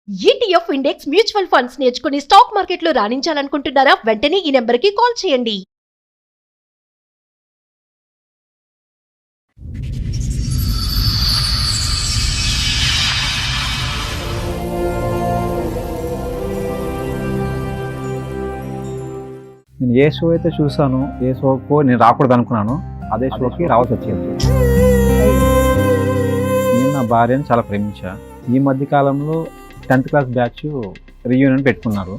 ETF index mutual funds నేర్చుకుని stock మార్కెట్లో రాణించాలనుకుంటున్నారా? వెంటనే ఈ నెంబర్కి కాల్ చేయండి. నేను ఏ షో అయితే చూసాను, ఏ షోకు నేను రాకూడదు అనుకున్నాను, అదే షోకి రావాల్సి వచ్చింది. నేను నా భార్యను చాలా ప్రేమించా. ఈ మధ్య కాలంలో 10th క్లాస్ బ్యాచ్ రీయూనియన్ పెట్టుకున్నారు.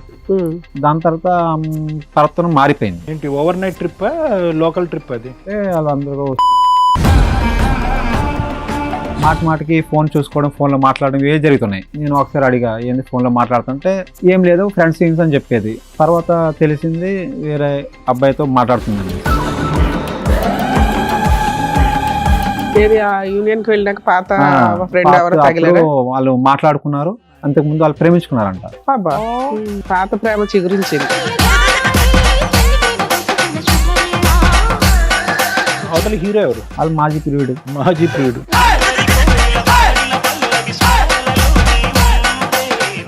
దాని తర్వాత మారిపోయింది. ఏంటి overnight trip local trip? అది వాళ్ళందరూ మాటికి ఫోన్ చూసుకోవడం, ఫోన్లో మాట్లాడడం ఇవే జరుగుతున్నాయి. నేను ఒకసారి అడిగా, ఏంది ఫోన్లో మాట్లాడుతుంటే ఏం లేదు ఫ్రెండ్స్ థింగ్స్ అని చెప్పేది. తర్వాత తెలిసింది వేరే అబ్బాయితో మాట్లాడుతుందండి. యూనియన్కి వెళ్ళినాక పాత ఫ్రెండ్ ఎవరో తగిలారు, వాళ్ళు మాట్లాడుకున్నారు. అంతకుముందు వాళ్ళు ప్రేమించుకున్నారంట. పాత ప్రేమ చిగురించింది. అవతల హీరో ఎవరు? వాళ్ళు మాజీ ప్రియుడు.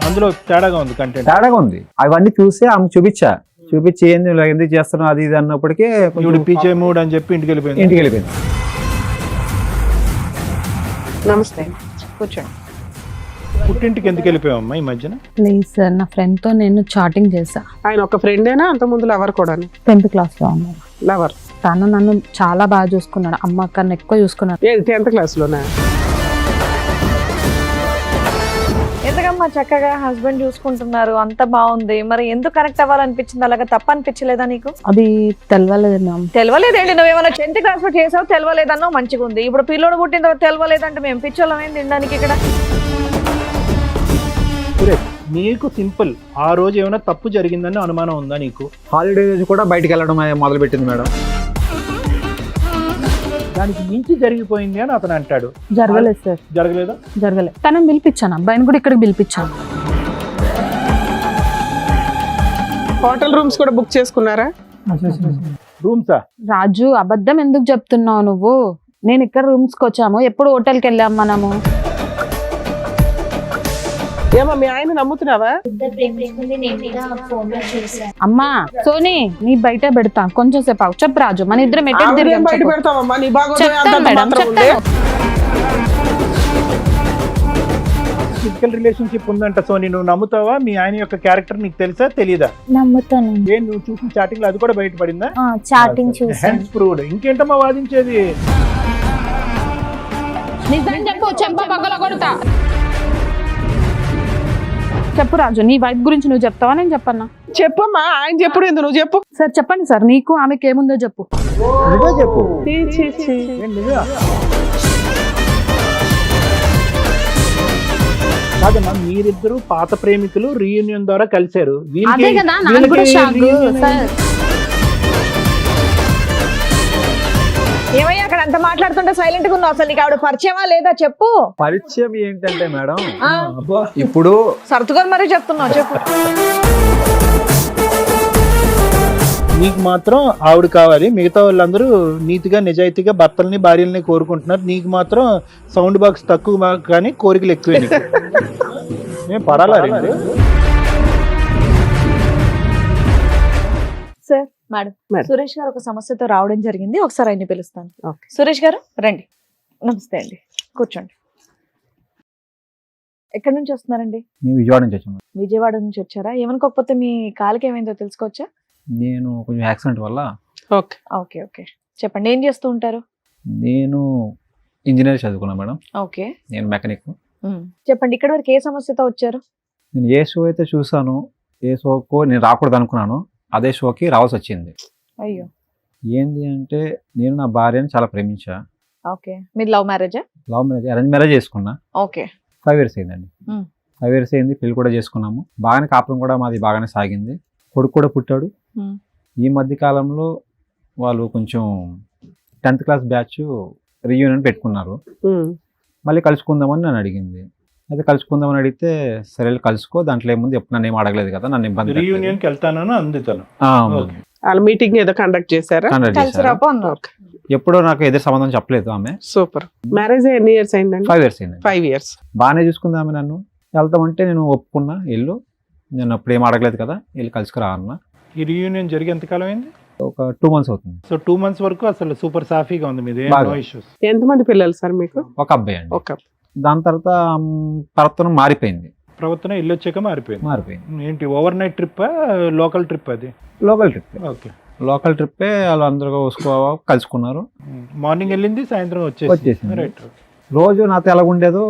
అందులో తేడాగా ఉంది, కంటెంట్ తేడాగా ఉంది. అవన్నీ చూసి ఆమె చూపించి ఏంది ఇలా ఎందుకు చేస్తున్నావు అది ఇది అన్నప్పటికీ పీచే మూడ్ అని చెప్పి ఇంటికి వెళ్ళిపోయింది. నమస్తే, కూర్చోండి. పుట్టింటికి ఎందుకు వెళ్ళిపోయావమ్మా ఈ మధ్యన? లేదు సార్, నా ఫ్రెండ్ తో నేను చాటింగ్ చేశా. ఆయన ఒక ఫ్రెండేనా? అంత ముందు లవర్ కూడా? 10th క్లాస్ లో ఉన్నాడు లవర్. తను నన్ను చాలా బాగా చూసుకున్నాడు, అమ్మ కన్నా ఎక్కువ చూసుకున్నాడు. 10th క్లాస్ లోనా? ఎందుకమ్మా చక్కగా హస్బెండ్ చూసుకుంటున్నారు, అంత బాగుంది, మరి ఎందుకు కనెక్ట్ అవ్వాలనిపించింది? అలాగా తప్ప అనిపించలేదా నీకు? అది తెలవలేదు మ్యామ్. తెలవలేదేంటి? నువ్వేమైనా 10th క్లాస్ లో చేసావు, తెలవలేదన్నావు, మంచిగా ఉంది. ఇప్పుడు పిల్లోడు పుట్టిన తర్వాత తెలవలేదంటే మేము పిచ్చోళ్ళం ఏం తినడానికి ఇక్కడ? నీకు సింపుల్, ఆ రోజు ఏమైనా తప్పు జరిగిందని అనుమానం ఉందా నీకు? హాలిడే రోజు కూడా బయటికి వెళ్ళడం మొదలు పెట్టింది మేడం. దానికి మించి జరిగిపోయింది అని అతను అంటాడు. జరగలేదు సార్. జరగలేదు. తనని పిలిపించాను, అబ్బాయిని కూడా ఇక్కడికి పిలిపించాను. హోటల్ రూమ్స్ కూడా బుక్ చేసుకున్నారా? రూమ్సా? రాజు, అబద్ధం ఎందుకు చెప్తున్నావు నువ్వు? నేను ఇక్కడ రూమ్స్ కి వచ్చాము, ఎప్పుడు హోటల్కి వెళ్ళాము మనము. ఏమో మీ ఆయన నమ్ముతున్నావా? అమ్మా సోనీ, నీ బయట పెడతా కొంచెం సేపు ఆగు. చెప్పు రాజు, మన ఇద్దరం బయట పెడతావమ్మా, నీ ఫిజికల్ రిలేషన్షిప్ ఉందంట సోనీ, నువ్వు నమ్ముతావా? మీ ఆయన యొక్క క్యారెక్టర్ నీకు తెలుసా తెలీదా? నమ్ముతాను. ఏం నువ్వు చూసిన చాటింగ్ లో అది కూడా బయటపడిందా? చాటింగ్ చూసాను. Hence proved. ఇంకేంటమ్మా వాదించేది? నిజం చెప్పు, చెంప పగల కొడతా. చెప్పు రాజు, నీ వైఫ్ గురించి నువ్వు చెప్తావా నేను చెప్పన్నా? చెప్పమ్మా, ఆయన చెప్పుడు ఎందుకు, నువ్వు చెప్పు. సార్ చెప్పండి సార్, నీకు ఆమెకి ఏముందో చెప్పు. నువ్వే చెప్పు. కాదమ్మా, మీరిద్దరు పాత ప్రేమికులు రీయూనియన్ ద్వారా కలిశారు. అదే కదా నాకు కూడా షాక్ సార్. ఏమయ్యా అక్కడ అంత మాట్లాడుతుంటే సైలెంట్ గా ఉన్నావు? అసలు నీకు ఆవిడ పరిచయమా లేదా చెప్పు. పరిచయం ఏంటంటే మేడం, ఇప్పుడు సర్దుకొని మరీ చెప్తున్నావు, చెప్పు. నీకు మాత్రం ఆవిడ కావాలి, మిగతా వాళ్ళందరూ నీతిగా నిజాయితీగా భర్తల్ని భార్యల్ని కోరుకుంటున్నారు. నీకు మాత్రం సౌండ్ బాక్స్ తక్కువ కానీ కోరికలు ఎక్కువే. నీకు నేను పడాలా? సార్, మేడం, సురేష్ గారు ఒక సమస్యతో రావడం జరిగింది, ఒకసారి ఆయన్ని పిలుస్తాను. సురేష్ గారు రండి. నమస్తే అండి, కూర్చోండి. ఎక్కడి నుంచి వస్తున్నారండి? విజయవాడ నుంచి వచ్చాను. విజయవాడ నుంచి వచ్చారా? ఏమనుకోకపోతే మీ కాలుకి ఏమైందో తెలుసుకోవచ్చా? నేను కొంచెం యాక్సిడెంట్ వల్ల. ఓకే, చెప్పండి, ఏం చేస్తూ ఉంటారు? నేను ఇంజనీర్ చదువుకున్నా మేడం. ఓకే, నేను మెకానిక్. చెప్పండి, ఇక్కడ వరకు ఏ సమస్యతో వచ్చారు? నేను ఏ షో అయితే చూసాను, ఏ షోకు నేను రాకూడదు అనుకున్నాను, అదే షోకి రావాల్సి వచ్చింది. అయ్యో. ఏంది అంటే, నేను నా భార్యను చాలా ప్రేమించా. ఓకే, మీరు లవ్ మ్యారేజా? లవ్ మ్యారేజ్, అరేంజ్ మ్యారేజ్ చేసుకున్నా. ఓకే, 5 years అయిందండి. 5 years అయింది, పెళ్లి కూడా చేసుకున్నాము. బాగానే కాపురం కూడా మాది బాగానే సాగింది. కొడుకు కూడా పుట్టాడు. ఈ మధ్య కాలంలో వాళ్ళు కొంచెం 10th క్లాస్ బ్యాచ్ రీయూనియన్ పెట్టుకున్నారు. మళ్ళీ కలుసుకుందామని నన్ను అడిగింది. అయితే కలుసుకుందామని అడిగితే సరే కలుసుకో, దాంట్లో ఏముంది, ఎప్పుడు నన్ను ఏం అడగలేదు కదా, నన్ను ఇబ్బంది. రీయూనియన్కి వెళ్తానని అంది తను. వాళ్ళ మీటింగ్ ఏదో కండక్ట్ చేశారా? ఎప్పుడో నాకు ఎదురు సంబంధం చెప్పలేదు ఆమె. సూపర్. మ్యారేజ్ ఎన్ని ఇయర్స్ అయిందండి? 5 years అయింది. 5 years. బాగానే చూసుకుంది ఆమె నన్ను. వెళ్తామంటే నేను ఒప్పుకున్నా, వెళ్ళు, నేను అప్పుడు ఏం అడగలేదు కదా, వెళ్ళి కలుసుకురా అన్న. ఈ రీయూనియన్ జరిగి ఎంతకాలం అయింది? ఒక 2 months అవుతుంది. సో 2 months వరకు అసలు సూపర్ సాఫీగా ఉంది మీది, బాగా. No issues. ఎంతమంది పిల్లలు సార్ మీకు? ఒక అబ్బాయి అండి. ఒక దాని తర్వాత ప్రవర్తన మారిపోయింది. ప్రవర్తన ఇల్లు వచ్చాక మారిపోయింది. ఏంటి overnight trip, local trip? అది లోకల్ ట్రిప్. ఓకే, లోకల్ ట్రిప్పే. వాళ్ళు అందరూ కలుసుకున్నారు. మార్నింగ్ వెళ్ళింది, సాయంత్రం వచ్చేసింది. రైట్ రోజు నాతో ఎలా ఉండేదో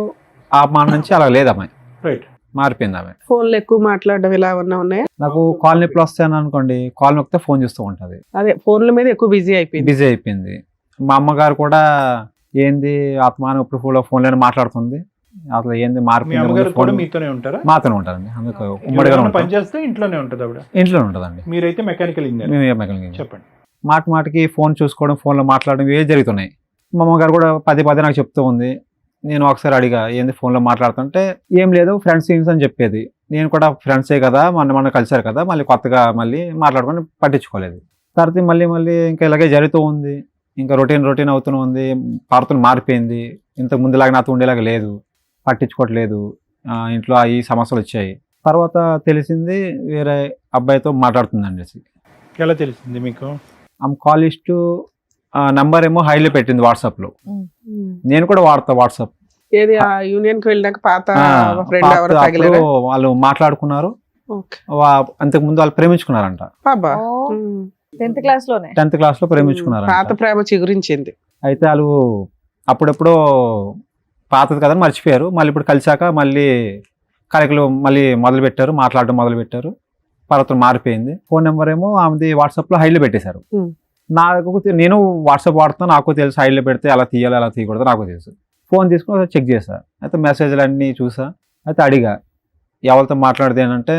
ఆ మాట నుంచి అలా లేదు అమ్మాయి, రైట్. మారిపోయింది ఆమె. ఫోన్లు ఎక్కువ మాట్లాడడం ఇలా ఏమన్నా ఉన్నాయా? నాకు కాల్ నొప్పులు వస్తాయని అనుకోండి, కాల్ నొక్కితే ఫోన్ చూస్తూ ఉంటుంది. అదే ఫోన్ల మీద ఎక్కువ బిజీ అయిపోయింది. బిజీ అయిపోయింది. మా అమ్మగారు కూడా ఏంది ఆత్మానం ఇప్పుడు ఫోన్లోనే మాట్లాడుతుంది, అసలు ఏంది మీ అమ్మగారు కూడా మారిపోయింది. మీతోనే ఉంటారా? మాతోనే ఉంటారండి. అందుకు ఉమ్మడిగా ఎవరైనా ఉంటాం. పని చేస్తే ఇంట్లోనే ఉంటుంది ఆవిడ? ఇంట్లో ఉంటుందండి. మీరైతే మెకానికల్ ఇంజనీర్. మేము మెకానికల్. చెప్పండి. మాటికి ఫోన్ చూసుకోవడం, ఫోన్లో మాట్లాడడం ఇవే జరుగుతున్నాయి. మా అమ్మగారు కూడా పదే నాకు చెప్తూ ఉంది. నేను ఒకసారి అడిగా, ఏంది ఫోన్లో మాట్లాడుతుంటే, ఏం లేదు ఫ్రెండ్స్ అని చెప్పేది. నేను కూడా ఫ్రెండ్సే కదా, మొన్న కలిసారు కదా, మళ్ళీ కొత్తగా మళ్ళీ మాట్లాడుకొని పట్టించుకోలేదు. తర్వాత మళ్ళీ ఇంకా ఇలాగే జరుగుతూ ఉంది. ఇంకా రొటీన్ అవుతూనే ఉంది. పార్తలు మారిపోయింది. ఇంతకు ముందులాగా నాతో ఉండేలాగా లేదు, పట్టించుకోవట్లేదు. ఇంట్లో ఈ సమస్యలు వచ్చాయి. తర్వాత తెలిసింది వేరే అబ్బాయితో మాట్లాడుతుందండి. ఎలా తెలిసింది మీకు? ఆమె కాల్ లిస్టు నంబర్ ఏమో హైలో పెట్టింది వాట్సాప్లో. నేను కూడా వాడతా వాట్సాప్. ఏది ఆ యూనియన్ కి వెళ్ళినాక పాత ఫ్రెండ్ పాత ఎవరు అప్పుడు తగిలేరా? వాళ్ళు మాట్లాడుకున్నారు. ఓకే. అంతకు ముందు వాళ్ళు ప్రేమించుకున్నారంట. అబ్బా. 10th class లోనే 10th class లో ప్రేమించుకున్నారంట. పాత ప్రేమ చిగురించింది. అయితే వాళ్ళు అప్పుడెప్పుడో పాతది కదా మర్చిపోయారు. మళ్ళీ ఇప్పుడు కలిసాక మళ్ళీ కలెక్లు మళ్ళీ మాట్లాడడం మొదలు పెట్టారు. పర్వతం మారిపోయింది. ఫోన్ నెంబర్ ఏమో ఆమెది వాట్సాప్లో హైలో పెట్టేశారు. నేను వాట్సాప్ వాడుతున్నా, నాకు తెలుసు హైలో పెడితే అలా తీయాలి అలా తీయకూడదు నాకు తెలుసు. ఫోన్ తీసుకుని చెక్ చేశా. అయితే మెసేజ్లు అన్నీ చూసా. అయితే అడిగా ఎవరితో మాట్లాడితే అంటే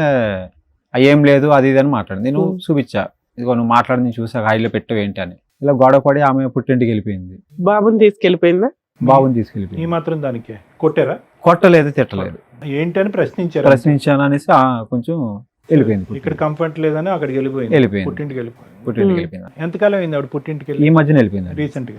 ఏం లేదు అది ఇది అని మాట్లాడింది. నేను చూపించా, ఇదిగో నువ్వు మాట్లాడింది చూసా, హైలో పెట్టావు ఏంటి అని. ఇలా గొడవ పడి ఆమె పుట్టింటికి వెళ్ళిపోయింది. బాబుని తీసుకెళ్ళిపోయిందా? బాబుని ఈ తీసుకెళ్ళిపోయింది. మాత్రం దానికి కొట్టారా? కొట్టలేదు, తిట్టలేదు. ఏంటని ప్రశ్నించారు? ప్రశ్నించాను అనేసి కొంచెం వెళ్ళిపోయింది. ఇక్కడ కంఫర్ట్ లేదని అక్కడికి వెళ్ళిపోయింది. పుట్టింటికి వెళ్ళిపోయింది. ఎంతకాలం అయింది ఆవిడ పుట్టింటికి ఈ మధ్యన వెళ్ళిపోయింది. రీసెంట్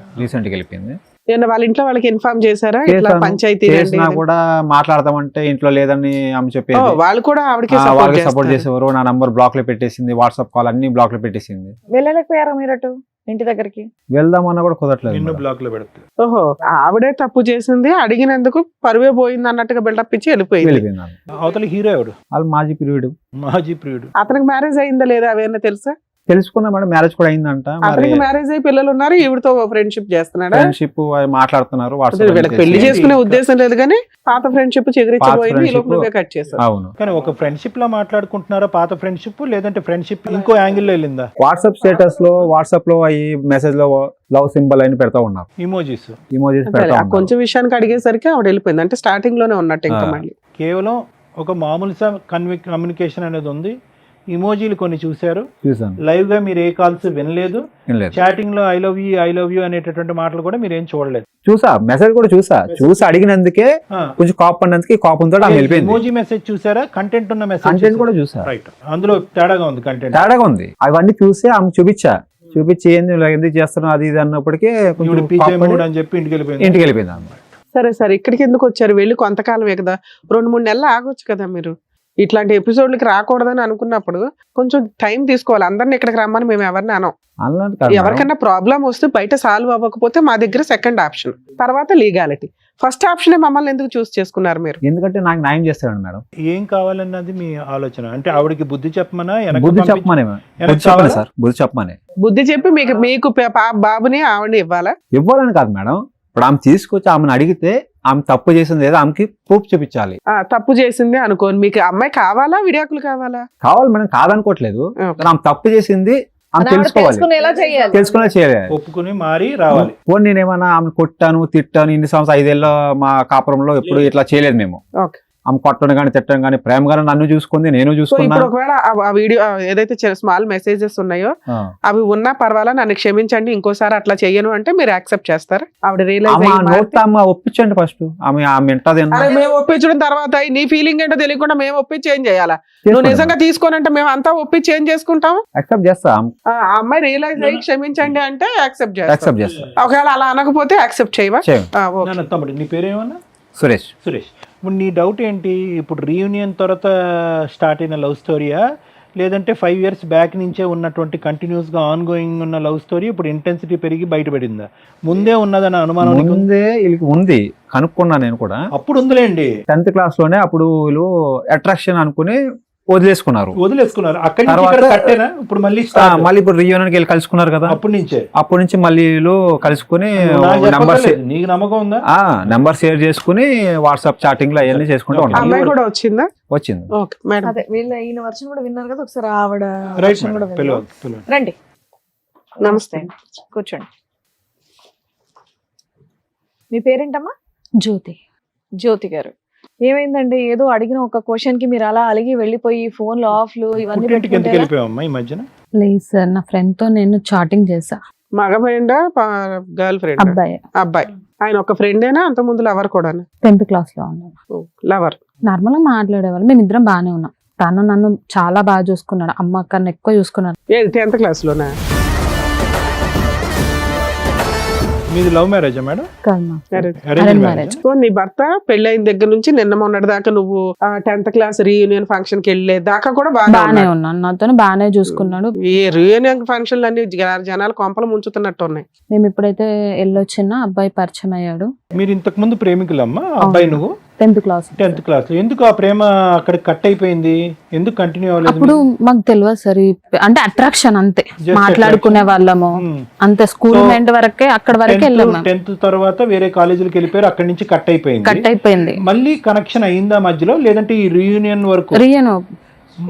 గా వెళ్ళిపోయింది. ఏమన్నా వాళ్ళ ఇంట్లో వాళ్ళకి ఇన్ఫార్మ్ చేశారా? ఇట్లా పంచాయతీ చేసినా కూడా మాట్లాడదామంటే ఇంట్లో లేదని ఆమె చెప్పేది. వాళ్ళు కూడా ఆవిడకి వాళ్ళకి సపోర్ట్ చేసేవారు. నా నంబర్ బ్లాక్ లో పెట్టేసింది, వాట్సాప్ కాల్ అన్ని బ్లాక్ లో పెట్టేసింది. వెళ్ళలేకపోయారా మీరు అటు ఇంటి దగ్గరికి? వెళ్దామన్నా కూడా కుదరట్లేదు. నిన్ను బ్లాక్ లో పెడతారు. ఓహో, ఆవిడే తప్పు చేసింది, అడిగినందుకు పరువే పోయింది అన్నట్టుగా బిల్డప్ ఇచ్చి వెళ్ళిపోయింది. అవతల హీరో ఎవడు? వాళ్ళు మాజీ ప్రియుడు. అతనికి మ్యారేజ్ అయిందా లేదా అవేనా తెలుసా? తెలుసుకున్నా మేడం, మ్యారేజ్ కూడా అయిందంట. అతనికి మ్యారేజ్ అయ్యి పిల్లలు ఉన్నారు, ఈవిడతో ఫ్రెండ్షిప్ చేస్తున్నాడా? ఫ్రెండ్షిప్ మాట్లాడుతున్నారు. వీళ్ళకి పెళ్లి చేసుకునే ఉద్దేశం లేదు కానీ పాత ఫ్రెండ్షిప్ చెగిరిచ్చిపోయింది, ఈ లోపు నువ్వే కట్ చేసావు. అవును. కానీ ఒక ఫ్రెండ్షిప్ లో మాట్లాడుకుంటున్నారా పాత ఫ్రెండ్షిప్, లేదంటే ఫ్రెండ్షిప్ ఇంకో యాంగిల్ లో వెళ్ళిందా? వాట్సాప్ స్టేటస్ లో ఈ మెసేజ్ లో లవ్ సింబల్ అని పెడతా ఉన్నారు. ఇమోజీస్ పెడతా ఉన్నారు. కొంచెం విషయానికి అడిగేసరికి ఆవిడ వెళ్ళిపోయింది. అంటే స్టార్టింగ్ లోనే ఉన్నట్టు ఇంకా మళ్ళీ కేవలం ఒక మామూలు కమ్యూనికేషన్ అనేది ఉంది. ఇమోజీలు కొన్ని చూశారు, లైవ్ గా మీరు ఏ కాల్స్ వినలేదు. చాటింగ్ లో ఐ లవ్ యూ అనేటటువంటి మాటలు కూడా మీరు ఏం చూడలేదు. చూసా, మెసేజ్ కూడా చూసి అడిగినందుకే కొంచెం కోపడినందుకే కోపంతో ఇమోజీ మెసేజ్ చూసారా? కంటెంట్ ఉన్న మెసేజ్ కూడా చూసా. రైట్, అందులో తేడాగా ఉంది, కంటెంట్ తేడాగా ఉంది. అవన్నీ చూసి ఆమె చూపించి ఏంది ఎందుకు చేస్తున్నావు అది ఇది అన్నప్పటికీ అని చెప్పి ఇంటికి వెళ్ళిపోయింది అన్నమాట. సరే ఇక్కడికి ఎందుకు వచ్చారు? వెళ్ళి కొంతకాలమే కదా, 2-3 నెలలు ఆగొచ్చు కదా. మీరు ఇట్లాంటి ఎపిసోడ్లకి రాకూడదని అనుకున్నప్పుడు కొంచెం టైం తీసుకోవాలి. అందరిని ఇక్కడికి రమ్మని మేము ఎవరిని అనం. ఎవరికైనా ప్రాబ్లం వస్తే బయట సాల్వ్ అవ్వకపోతే మా దగ్గర సెకండ్ ఆప్షన్, తర్వాత లీగాలిటీ. ఫస్ట్ ఆప్షన్ మమ్మల్ని ఎందుకు చూస్ చేసుకున్నారు మీరు? ఎందుకంటే నాకు న్యాయం చేస్తాడు మేడం. ఏం కావాలన్నది మీ ఆలోచన. అంటే ఆవిడకి బుద్ధి చెప్పమని బుద్ధి చెప్పి మీకు బాబుని ఆవిడని ఇవ్వాలని కాదు మేడం. ఇప్పుడు ఆమె తీసుకొచ్చి ఆమెను అడిగితే ఆమె తప్పు చేసింది ఏదో ఆమెకి ప్రూఫ్ చూపించాలి. తప్పు చేసింది అనుకోని మీకు అమ్మాయి కావాలా, విడాకులు కావాలి మేడం. కాదనుకోవట్లేదు. ఆమె తప్పు చేసింది ఆమె తెలుసుకునేలా చేయాలి, ఒప్పుకుని మారి రావాలి. పోనీ నేనేమన్నా ఆమె కొట్టాను తిట్టాను, ఇన్ని సంవత్సరాలు 5 ఏళ్ళ మా కాపురంలో ఎప్పుడు ఇట్లా చేయలేదు మేము. ఆమె కొట్టడం కానీ తిట్టడం కానీ, ప్రేమ గానీ నన్ను చూసుకుంది, నేను చూసుకున్నాను. ఒకవేళ ఆ వీడియో ఏదైతే స్మాల్ మెసేజెస్ ఉన్నాయో అవి ఉన్నా పర్వాలా, నన్ను క్షమించండి, ఇంకోసారి అట్లా చెయ్యను అంటే మీరు యాక్సెప్ట్ చేస్తారు? ఆవిడ ఒప్పించండి ఫస్ట్. ఆమె మేము ఒప్పించడం తర్వాత నీ ఫీలింగ్ ఏంటో తెలియకుండా మేము ఒప్పించి ఏం చేయాలా? నువ్వు నిజంగా తీసుకోనంటే మేము అంతా ఒప్పించి ఏం చేసుకుంటాం? యాక్సెప్ట్ చేస్తాం. ఆ అమ్మాయి రియలైజ్ అయ్యి క్షమించండి అంటే యాక్సెప్ట్ చేస్తాం. ఒకవేళ అలా అనకపోతే యాక్సెప్ట్ చేయవా? తమ్ముడు నీ పేరేమన్నా? సురేష్. ఇప్పుడు నీ డౌట్ ఏంటి, ఇప్పుడు రీయూనియన్ తర్వాత స్టార్ట్ అయిన లవ్ స్టోరీయా, లేదంటే 5 years బ్యాక్ నుంచే ఉన్నటువంటి కంటిన్యూస్గా ఆన్ గోయింగ్ ఉన్న లవ్ స్టోరీ ఇప్పుడు ఇంటెన్సిటీ పెరిగి బయటపడిందా? ముందే ఉన్నదన్న అనుమానం నీకు? ముందే వీళ్ళకి ఉంది, కనుక్కున్నా నేను కూడా. అప్పుడు ఉందిలేండి, 10th class లోనే అప్పుడు వీళ్ళు అట్రాక్షన్ అనుకుని వదిలేసుకున్నారు. అక్కడి నుంచి తర్వాత ఇక్కడ కట్టేనా ఇప్పుడు మళ్ళీ start? మళ్ళీ ఇప్పుడు రీయూనియన్కి వెళ్ళి కలుసుకున్నారు కదా, అప్పటి నుంచే అప్పటి నుంచి మళ్ళీ వీళ్ళు కలుసుకుని నాకు నంబర్ చెప్పక్కర్లేదు, నీకు నమ్మకం ఉందా? నెంబర్ షేర్ చేసుకుని వాట్సాప్ చాటింగ్ లో అవన్నీ చేసుకుంటూ Okay. ఉంటాం. అమ్మాయి కూడా వచ్చిందా? వచ్చింది. Okay madam. అదే వీళ్ళ ఈయన వర్షన్ కూడా విన్నారు కదా, ఒకసారి ఆవిడ రైట్ version కూడా మేడం, విందాం. పిలవండి. రండి, నమస్తే. కూర్చోండి. మీ పేరేంటమ్మా? జ్యోతి. జ్యోతి గారు, ఏమైందండి? ఏదో అడిగిన ఒక క్వశ్చన్ కి మీరు అలా అలిగి వెళ్ళిపోయి ఫోన్లు ఆఫ్లు ఇవన్నీ పుట్టింటికి ఎందుకు పెట్టుకుంటే వెళ్ళిపోయావమ్మా ఈ మధ్యన? లేదు సార్, నా ఫ్రెండ్ తో నేను చాటింగ్ చేసా. మగ ఫ్రెండా గర్ల్ ఫ్రెండ్? అబ్బాయి అబ్బాయి. ఆయన ఒక ఫ్రెండేనా అంత ముందు లవర్ కూడా? 10th class లో ఉన్నాడు. లవర్. నార్మల్ గా మాట్లాడేవాళ్ళు, మేమిద్దరం బాగానే ఉన్నాం. తను నన్ను చాలా బాగా చూసుకున్నాడు, అమ్మ కన్నా ఎక్కువ చూసుకున్నాడు. ఏది 10th class లోనా? మీది లవ్ మ్యారేజా మేడం? కాదు మా Marriage. Arranged Arranged marriage? So నీ భర్త పెళ్ళైన దగ్గర నుంచి నిన్న మొన్నటి దాకా నువ్వు 10th class రీయూనియన్ ఫంక్షన్ కి వెళ్ళే దాకా కూడా బాగానే బాగానే ఉన్నాను, నాతో బాగానే చూసుకున్నాడు. ఈ రీయూనియన్ ఫంక్షన్లు అన్ని జనాలు కొంపలు ముంచుతున్నట్టు ఉన్నాయి. మేము ఎప్పుడైతే వెళ్ళొచ్చినా అబ్బాయి పరిచయం అయ్యాడు. మీరు ఇంతకు ముందు ప్రేమికులమ్మా అబ్బాయి నువ్వు? 10th class. 10th class లో ఎందుకు ఆ ప్రేమ అక్కడ కట్ అయిపోయింది, ఎందుకు కంటిన్యూ అవ్వలేదు? అప్పుడు మాకు తెలియదు సార్, అంటే అట్రాక్షన్ అంతే, Just మాట్లాడుకునే వాళ్ళము అంతే. స్కూల్ So, మెంట్ వరకే, అక్కడ వరకే వెళ్ళాము. 10th తర్వాత వేరే కాలేజీలకు వెళ్ళిపోయారు, అక్కడి నుంచి కట్ అయిపోయింది. కట్ అయిపోయింది. మళ్ళీ కనెక్షన్ అయిందా మధ్యలో, లేదంటే ఈ రీయూనియన్ వరకు? రియన్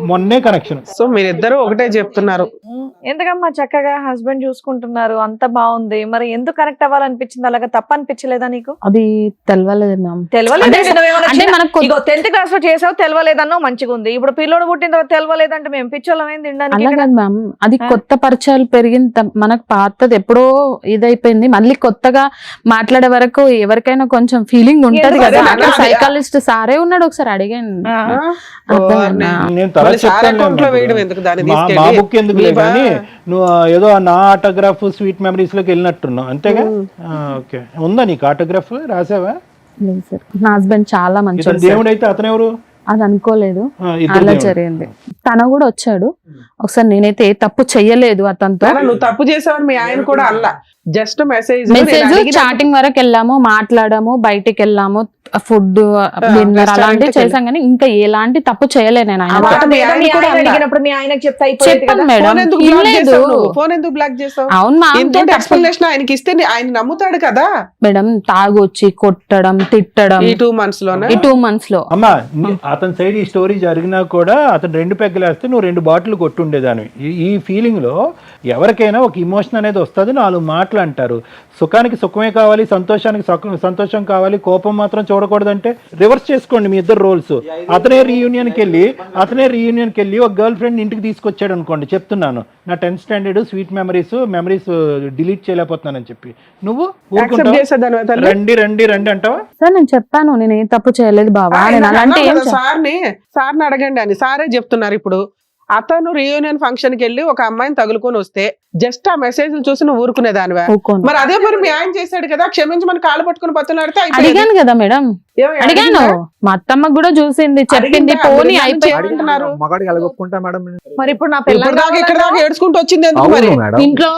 మొన్నే కనెక్షన్. సో మీరిద్దరు ఒకటే చెప్తున్నారు. ఎందుకమ్మా చక్కగా హస్బెండ్ చూసుకుంటున్నారు, అంత బాగుంది, మరి ఎందుకు కనెక్ట్ అవ్వాలనిపించింది? అలాగా తప్ప అనిపించలేదా నీకు? అది తెలవలేదు మ్యామ్. తెలవలేదు అంటే మనకు 10th class లో చేసావు, తెలవలేదన్నో మంచిగా ఉంది. ఇప్పుడు పిల్లోడు పుట్టిన తర్వాత తెలవలేదంటే మేము పిచ్చోళ్ళం ఏం తినడానికి? అలా కాదు మ్యామ్, అది కొత్త పరిచయాలు పెరిగిన మనకు పాతది ఎప్పుడో ఇదైపోయింది. మళ్ళీ కొత్తగా మాట్లాడే వరకు ఎవరికైనా కొంచెం ఫీలింగ్ ఉంటది ఎందుకు కదా. అదే అట్లా అదే సైకాలజిస్ట్ సారే ఉన్నాడు, ఒకసారి అడిగాను. అర్థమైందా? నేను తర్వాత మళ్ళీ సార్ చెప్తాను అకౌంట్ లో లేండి. వేయడం ఎందుకు దాన్ని మా తీసుకెళ్ళి? బుక్ ఎందుకు మీ కానీ నువ్వు ఏదో నా ఆటోగ్రాఫ్ స్వీట్ మెమరీస్ లోకి వెళ్ళినట్టున్నావు అంతేగా? ఓకే, ఉందా నీకు ఆటోగ్రాఫ్? రాసావా? లేదు సార్, నా హస్బెండ్ చాలా ఇతను మంచి దేవుడు అయితే అతను ఎవరు? అది అనుకోలేదు, ఇద్దరు అలా దేవుడు. జరిగింది. తను కూడా వచ్చాడు ఒకసారి. నేనైతే ఏ తప్పు చెయ్యలేదు అతనితో. నాన్న, నువ్వు తప్పు చేసావని మీ ఆయన కూడా అల్లా, జస్ట్ మెసేజ్ చాటింగ్ వరకు వెళ్ళాము, మాట్లాడాము, బయటికి వెళ్ళాము, ఫుడ్ డిన్నర్ అలాంటివి చేసాం, కానీ ఇంకా ఎలాంటి తప్పు చేయలేదు నేను. ఆయన మాట మీ ఆయన కూడా అన్నా. అడిగినప్పుడు మీ ఆయనకి చెప్తే అయిపోయేది చెప్పాను కదా. మేడం, ఫోన్ ఎందుకు బ్లాక్ ఇల్లేదు. చేసావు నువ్వు? ఫోన్ ఎందుకు బ్లాక్ చేసావు? అవును మా ఇంత ఎక్స్ప్లెనేషన్ ఆయనకి ఇస్తే ఆయన నమ్ముతాడు కదా. మేడం, తాగొచ్చి కొట్టడం, తిట్టడం ఈ 2 months లోనే ఈ 2 months లో. అమ్మా, అతని సైడ్ ఈ స్టోరీ జరిగినా కూడా అతను 2 పెగ్గలేస్తే నువ్వు 2 బాటిల్ కొట్టుండేదాన్ని. ఈ ఫీలింగ్ లో ఎవరికైనా ఒక ఇమోషన్ అనేది వస్తుంది, 4 మాటలు అంటారు. సుఖానికి సుఖమే కావాలి, సంతోషానికి సంతోషం కావాలి, కోపం మాత్రం చూడకూడదంటే రివర్స్ చేసుకోండి మీ ఇద్దరు రోల్స్. అతనే రీయూనియన్కి వెళ్ళి ఒక గర్ల్ ఫ్రెండ్ ఇంటికి తీసుకొచ్చాడు అనుకోండి, చెప్తున్నాను నా 10th standard sweet memories delete చేయలేకపోతున్నానని చెప్పి నువ్వు యాక్సెప్ట్ చేసేదాని రండి అంటావా? సార్ నేను చెప్పాను, నేను ఏ తప్పు చేయలేదు బాబా, నేను అలాంటి ఏం సార్ని అడగండి అని సారే చెప్తున్నారు. ఇప్పుడు అతను రీయూనియన్ ఫంక్షన్ కి వెళ్ళి ఒక అమ్మాయిని తగులుకొని వస్తే జస్ట్ ఆ మెసేజ్ చూసి నువ్వు ఊరుకునేదానివా? ఊరుకోను. మరి అదే మరి మీ ఆయన చేశాడు కదా, క్షమించి మన కాళ్ళు పట్టుకుని బతులాడితే అడిగాను కదా మేడం, అడిగాను. మా అత్తమ్మకు కూడా చూసింది, చెప్పింది, పోనీ అయిపోయి మగాడికి అలగొప్పుకుంటా మేడం. మరి ఇప్పుడు నా ఇప్పుడు దాకా ఇక్కడ దాకా ఏడ్చుకుంటూ వచ్చింది ఎందుకు మరి? అవును మేడం, ఇంట్లో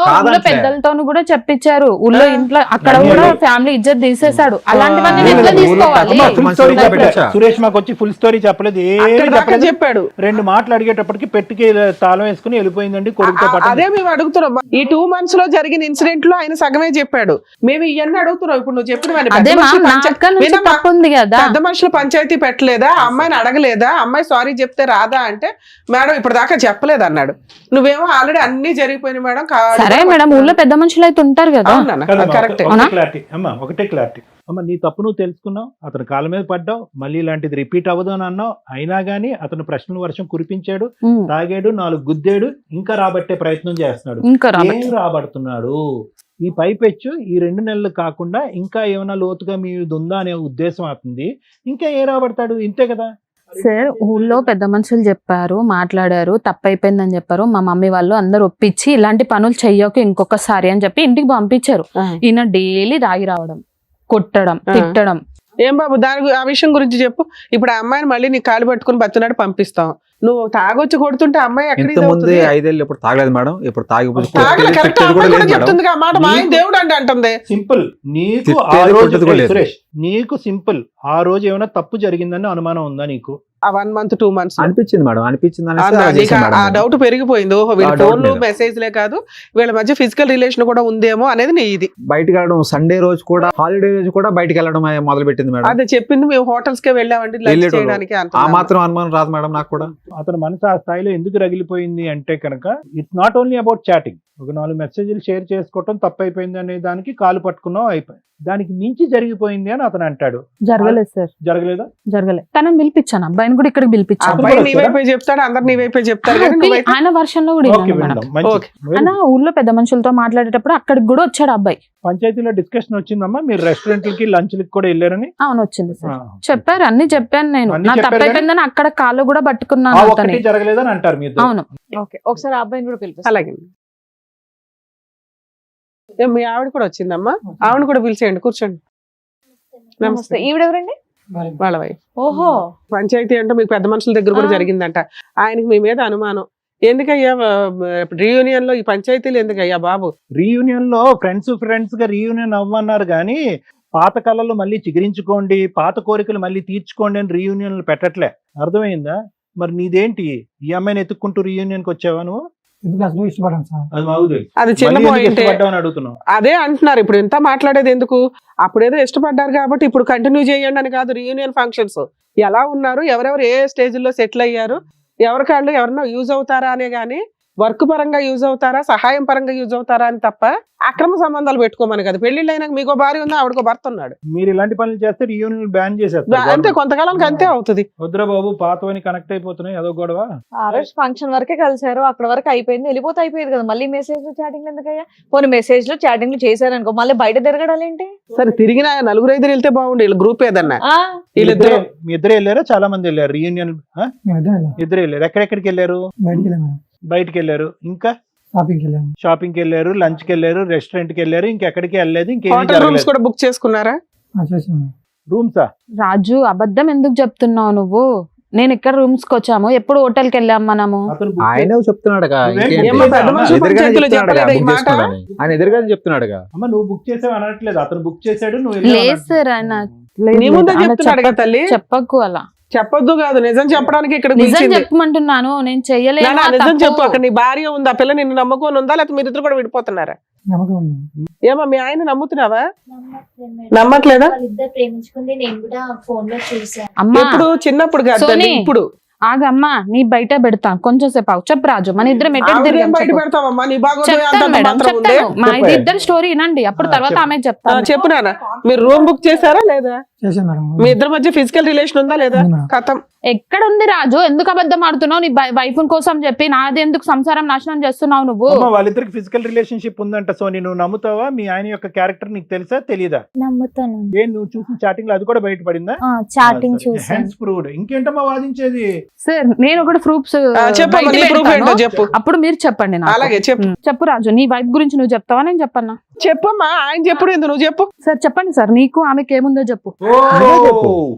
పెద్దలతోను కూడా చెప్పించారు, ఊళ్ళో ఇంట్లో అక్కడ కూడా ఫ్యామిలీ ఇజ్జత్ తీసేశాడు. అలాంటివన్నీ నేను ఎట్లా తీసుకోవాలి? ఫుల్ స్టోరీ చెప్పలేదు సురేష్, మాకు వచ్చి ఫుల్ స్టోరీ చెప్పలేదు, అక్కడ దాకా చెప్పాడు. 2 మాటలు అడిగేటప్పటికి పెట్టికి తాళం వేసుకుని వెళ్ళిపోయిందండి కొడుకుతో పాటు. అదే మేము అడుగుతున్నాం. ఈ 2 months లో జరిగిన ఇన్సిడెంట్ లో ఆయన సగమే చెప్పాడు. మేము ఇవన్నీ అడుగుతున్నాం. ఇప్పుడు నువ్వు చెప్పిన అదే మా అక్క నుంచి తప్పు ఉంది కదా. పెద్ద మనుషులు పంచాయతీ పెట్టలేదా? అమ్మాయిని అడగలేదా? అమ్మాయి సారీ చెప్తే రాదా అంటే మేడం ఇప్పుడు దాకా చెప్పలేదు అన్నాడు. నువ్వేమో ఆల్రెడీ అన్ని జరిగిపోయినాయి మేడం. సరే మేడం, ఊళ్ళో పెద్ద మనుషులు అయితే ఉంటారు కదా. కరెక్ట్. ఒకటే క్లారిటీ అమ్మ, నీ తప్పు నువ్వు తెలుసుకున్నావు, అతను కాళ్ళ మీద పడ్డావు, మళ్ళీ ఇలాంటిది రిపీట్ అవ్వదు అని అన్నావు. అయినా గానీ అతను ప్రశ్నల వర్షం కురిపించాడు, తాగాడు, 4 గుద్దేడు, ఇంకా రాబట్టే ప్రయత్నం చేస్తున్నాడు. ఏం రాబడుతున్నాడు? ఈ పైపెచ్చు ఈ 2 నెలలు కాకుండా ఇంకా ఏమైనా లోతుగా మీది ఉందా అనే ఉద్దేశం అవుతుంది. ఇంకా ఏం రాబడతాడు? ఇంతే కదా సార్. ఊళ్ళో పెద్ద మనుషులు చెప్పారు, మాట్లాడారు, తప్పైపోయిందని చెప్పారు. మా మమ్మీ వాళ్ళు అందరు ఒప్పించి ఇలాంటి పనులు చెయ్యకు ఇంకొకసారి అని చెప్పి ఇంటికి పంపించారు. ఈయన డైలీ తాగి రావడం, కొట్టడం, తిట్టడం. ఏం బాబు ఆ విషయం గురించి చెప్పు. ఇప్పుడు ఆ అమ్మాయిని మళ్ళీ నీ కాలు పట్టుకుని బతున్నాడు పంపిస్తాం, నువ్వు తాగొచ్చి కొడుతుంటే అమ్మాయి ఎక్కడ ఇంత ముందే 5 ఏళ్ళు ఇప్పుడు తాగలేదు మేడం, ఇప్పుడు కరెక్ట్ చెప్తుంది ఆ మాట, మా ఆయన దేవుడు అంటే అంటుంది. సింపుల్. నీకు తిట్టేది ఆ రోజు కొట్టేది కూడా లేదు. సురేష్, నీకు సింపుల్, ఆ రోజు ఏమైనా తప్పు జరిగిందని అనుమానం ఉందా నీకు? ఆ 1 month 2 months అనిపించింది మేడం, అనిపించింది అనేసి అలా నీకు చేశాను మేడం ఆ నేను. డౌట్ పెరిగిపోయింది. ఓహో వీళ్ళ ఆ doubt ఫోన్లు మీద. మెసేజ్లే కాదు, వీళ్ళ మధ్య ఫిజికల్ రిలేషన్ కూడా ఉందేమో అనేది నీ ఇది. బయటకు వెళ్ళడం, సండే రోజు కూడా, హాలిడే రోజు కూడా బయటకు వెళ్ళడం మొదలు పెట్టింది మేడం. అదే చెప్పింది, మేము హోటల్స్ కే వెళ్ళామండి లంచ్ వెళ్ళేటోళ్ళు. చేయడానికి ఆ అంటున్నాము. మాత్రం అనుమానం రాదు మేడం నాకు కూడా. అతని మనసు ఆ స్థాయిలో ఎందుకు రగిలిపోయింది అంటే కనుక, it's not only about chatting. ఒక 4 మెసేజ్లు షేర్ చేసుకోవటం తప్పైపోయింది అనే దానికి కాలు పట్టుకున్నావు, అయిపోయి దానికి మించి జరిగిపోయింది అని అతను అంటాడు. జరగలేదు సార్, జరగలేదా? జరగలేదు. తనని పిలిపించాను, అబ్బాయిని కూడా ఇక్కడికి పిలిపించాను. అబ్బాయి కూడా నీ వచ్చారా? వైపే చెప్తాడు, అందరు నీ వైపే చెప్తారు కానీ నువ్వైతే ఆయన వర్షన్ లో కూడా ఓకే, విన్నాను మేడం. విందాం. మంచిది. ఓకే. ఆయన ఊర్లో పెద్ద మనుషులతో మాట్లాడేటప్పుడు అక్కడికి కూడా వచ్చాడు అబ్బాయి. పంచాయతీలో డిస్కషన్ వచ్చిందమ్మా, మీరు రెస్టారెంట్లకి లంచ్లకి కూడా వెళ్ళారని. అవును వచ్చింది సార్, చెప్పారు, అన్ని చెప్పాను నేను. అన్ని నా చెప్పారు తప్పైపోయిందని అక్కడ కాళ్ళు కూడా ఆ పట్టుకున్నాను ఒక్కటి అతని. జరగలేదని అంటారు మీరు. అవును. ఓకే, ఒకసారి ఆ అబ్బాయిని కూడా పిలిపిస్తాను. అలాగే. మీ ఆవిడ కూడా వచ్చిందమ్మా, ఆవిడ కూడా పిలిచేయండి, కూర్చోండి. నమస్తే. నమస్తే. ఈవిడెవరండి? వాళ్ళ వైఫ్. ఓహో, పంచాయతీ అంటే మీకు పెద్ద మనుషుల దగ్గర కూడా ఆ. జరిగిందంట. ఆయనకి మీ మీద అనుమానం. ఎందుకయ్యా రీయూనియన్ లో ఈ పంచాయతీలు ఎందుకయ్యా బాబు? రీయూనియన్ లో ఫ్రెండ్స్ గా రీయూనియన్ అవ్వన్నారు కానీ, పాత కళలు మళ్ళీ చిగురించుకోండి, పాత కోరికలు మళ్ళీ తీర్చుకోండి అని రీయూనియన్లు పెట్టట్లే. అర్థమైందా? మరి నీదేంటి, ఈ అమ్మాయిని ఎత్తుక్కుంటూ రీయూనియన్ కి వచ్చావా నువ్వు? ఇష్టపడాను సార్. అది మాకు అది చిన్న పాయింట్. ఇష్టపడ్డావని అడుగుతున్నావు. అదే అంటున్నారు, ఇప్పుడు ఎంత మాట్లాడేది ఎందుకు? అప్పుడేదో ఇష్టపడ్డారు కాబట్టి ఇప్పుడు కంటిన్యూ చేయండి అని కాదు. రీయూనియన్ ఫంక్షన్స్ ఎలా ఉన్నారు, ఎవరెవరు ఏ స్టేజ్ లో సెటిల్ అయ్యారు, ఎవరికాళ్ళు ఎవరన్నా యూజ్ అవుతారా అనే గానీ, వర్క్ పరంగా యూజ్ అవుతారా, సహాయం పరంగా యూజ్ అవుతారా అని తప్ప అక్రమ సంబంధాలు పెట్టుకోమని కదా. పెళ్లిళ్ళు అయినాక మీకో భార్య ఉందా, ఆవిడకో భర్త ఉన్నాడు, మీరు ఇలాంటి పనులు చేస్తే రీయూనియన్ బ్యాన్ చేసేస్తారు. అంతే, కొంతకాలానికి అంతే అవుతుంది. వద్దురా బాబు, పాతవని కనెక్ట్ అయిపోతున్నాయి, అదో గొడవ. ఆ రోజు ఫంక్షన్ వరకే కలిసారు, అక్కడ వరకు అయిపోయింది, వెళ్ళిపోతే అయిపోయింది కదా. మళ్ళీ మెసేజ్ చాటింగ్ ఎందుకయ్యా? పోనీ మెసేజ్ లో చాటింగ్ చేశారు అనుకో, మళ్ళీ బయట తిరగడాలు ఏంటి? సరే తిరిగిన 4-5 వెళ్తే బాగుండు, వీళ్ళ గ్రూప్ ఏదన్నా. ఆ, వీళ్ళిద్దరు మీ ఇద్దరు వెళ్ళారా? చాలా మంది వెళ్ళారు రీయూనియన్. మేమిద్దరం వెళ్ళాం. ఇద్దరు వెళ్ళారు. ఎక్కడెక్కడికి వెళ్ళారు? బయటికి వెళ్ళాం మేడం, బయటికి వెళ్ళారు, ఇంకా షాపింగ్కి వెళ్ళాము. షాపింగ్కి వెళ్ళారు, లంచ్కి వెళ్ళారు, రెస్టారెంట్కి వెళ్ళారు, ఇంకెక్కడికి వెళ్ళలేదు. ఇంకేం హోటల్ రూమ్స్ కూడా బుక్ చేసుకున్నారా? చేసాం మేడం. రూమ్సా? రాజు అబద్ధం ఎందుకు చెప్తున్నావు నువ్వు? నేను ఇక్కడ రూమ్స్ కి వచ్చాము, ఎప్పుడు హోటల్ కి వెళ్ళాం మనము. ఆయనే చెప్తున్నాడుగా, ఇంకేంటి? ఏమ్మా, పెద్ద మనుషుల ఎదురుగానే పంచాయతీలో చెప్తున్నాడుగా, చెప్పలేదా ఈ బుక్ మాట? చేసుకోవడానికి. ఆయన ఎదురుగానే చెప్తున్నాడుగా. అమ్మ నువ్వు బుక్ చేసావు అనట్లేదు, అతను బుక్ చేశాడు, నువ్వు వెళ్ళావు లేదు అన్నట్టు. సార్, ఆయన నీ ముందే చెప్తున్నాడు కదా తల్లి. చెప్పకు అలా. చెప్పొద్దు కాదు, నిజం చెప్పడానికి ఇక్కడ నిజం పిలిచింది. చెప్పమంటున్నాను, నేను చెయ్యలేదు. నాన్న, నిజం చెప్పు. అక్కడ నీ భార్య ఉందా, పిల్ల నిన్ను నమ్ముకొని ఉందా, లేకపోతే మీరిద్దరు కూడా విడిపోతున్నారా? నమ్మకం ఉంది. ఏమా మీ ఆయన నమ్ముతున్నావా? నమ్మట్లేదా? వాళ్ళిద్దరు ప్రేమించుకుంది నేను కూడా ఫోన్ లో చూసాను. అమ్మా ఎప్పుడు? చిన్నప్పుడు కాదు తల్లి, సోనీ. ఇప్పుడు. ఆగమ్మా, నీ బయట పెడతాను కొంచెం సేపు ఆగు. చెప్పు రాజు, మన ఇద్దరం ఎటు ఆవిడేం తిరిగాం బయట చెప్పు. పెడతావమ్మా, నీ బాగోదు చెప్తాను అంతంత మేడం, మాత్రం ఉంది. చెప్తాను. మా ఇది ఇద్దరు స్టోరీ వినండి, అప్పుడు తర్వాత చెప్పు. ఆమె చెప్తాను. చెప్పు నాన్న, మీరు రూమ్ బుక్ చేశారా లేదా? చేసాం మేడం. మీ ఇద్దరి మధ్య ఫిజికల్ రిలేషన్ ఉందా లేదా? ఉంది మేడం. కథం. ఎక్కడ ఉంది రాజు? ఎందుకు అబద్ధం ఆడుతున్నావు? నీ వైఫ్ కోసం చెప్పి నాది ఎందుకు సంసారం నాశనం చేస్తున్నావు నువ్వు? అమ్మ వాళ్ళిద్దరికి ఫిజికల్ రిలేషన్షిప్ ఉందంట సోని, నువ్వు నమ్ముతావా? మీ ఆయన యొక్క క్యారెక్టర్ నీకు తెలుసా తెలియదా? నమ్ముతాను. ఏం నువ్వు చూసిన చాటింగ్ లో అది కూడా బయటపడిందా? చాటింగ్ చూసాను. Hence proved. ఇంకేంటమ్మా వాదించేది? సార్ నేను ఒకటి ప్రూఫ్స్ చెప్పమ్మా, నీ proof ఏంటో చెప్పు. అప్పుడు మీరు చెప్పండి నాకు. అలాగే చెప్పు. చెప్పు రాజు, నీ వైఫ్ గురించి నువ్వు చెప్తావా నేను చెప్పన్నా? చెప్పమ్మా, ఆయన చెప్పుడు ఎందుకు, నువ్వు చెప్పు. సార్ చెప్పండి సార్, నీకు ఆమెకి ఏముందో చెప్పు.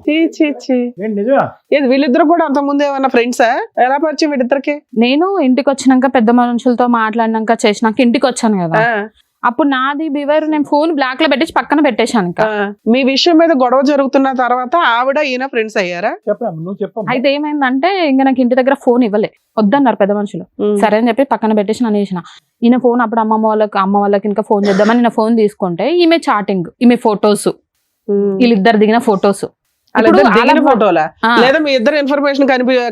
చీ, చీ, చీ. ఏంటి నిజమా? ఏది వీళ్ళిద్దరు కూడా అంత ముందు ఏమన్నా ఫ్రెండ్సా? ఎలా పరిచయం వీళ్ళిద్దరికి? నేను ఇంటికి వచ్చినాక పెద్ద మనుషులతో మాట్లాడినాక చేసినాక ఇంటికి వచ్చాను కదా, అప్పుడు నాది బివర్ నేను ఫోన్ బ్లాక్ లో పెట్టేసి పక్కన పెట్టేశాను. ఇంకా మీ విషయం మీద గొడవ జరుగుతున్న తర్వాత ఆవిడ ఈయన ఫ్రెండ్స్ అయ్యారా? చెప్పమ్మా, నువ్వు చెప్పమ్మా. అయితే ఏమైందంటే ఇంకా నాకు ఇంటి దగ్గర ఫోన్ ఇవ్వలే, వద్దన్నారు పెద్ద మనుషులు. సరే అని చెప్పి పక్కన పెట్టేసి నన్ను చేసిన ఈయన ఫోన్. అప్పుడు అమ్మ వాళ్ళకి ఇంకా ఫోన్ చేద్దామని నేను ఫోన్ తీసుకుంటే ఈమె చాటింగ్, ఈమె ఫొటోస్, వీళ్ళిద్దరు దిగిన ఫొటోస్. ఫోటోలా లేదా మీ ఇద్దరు ఇన్ఫర్మేషన్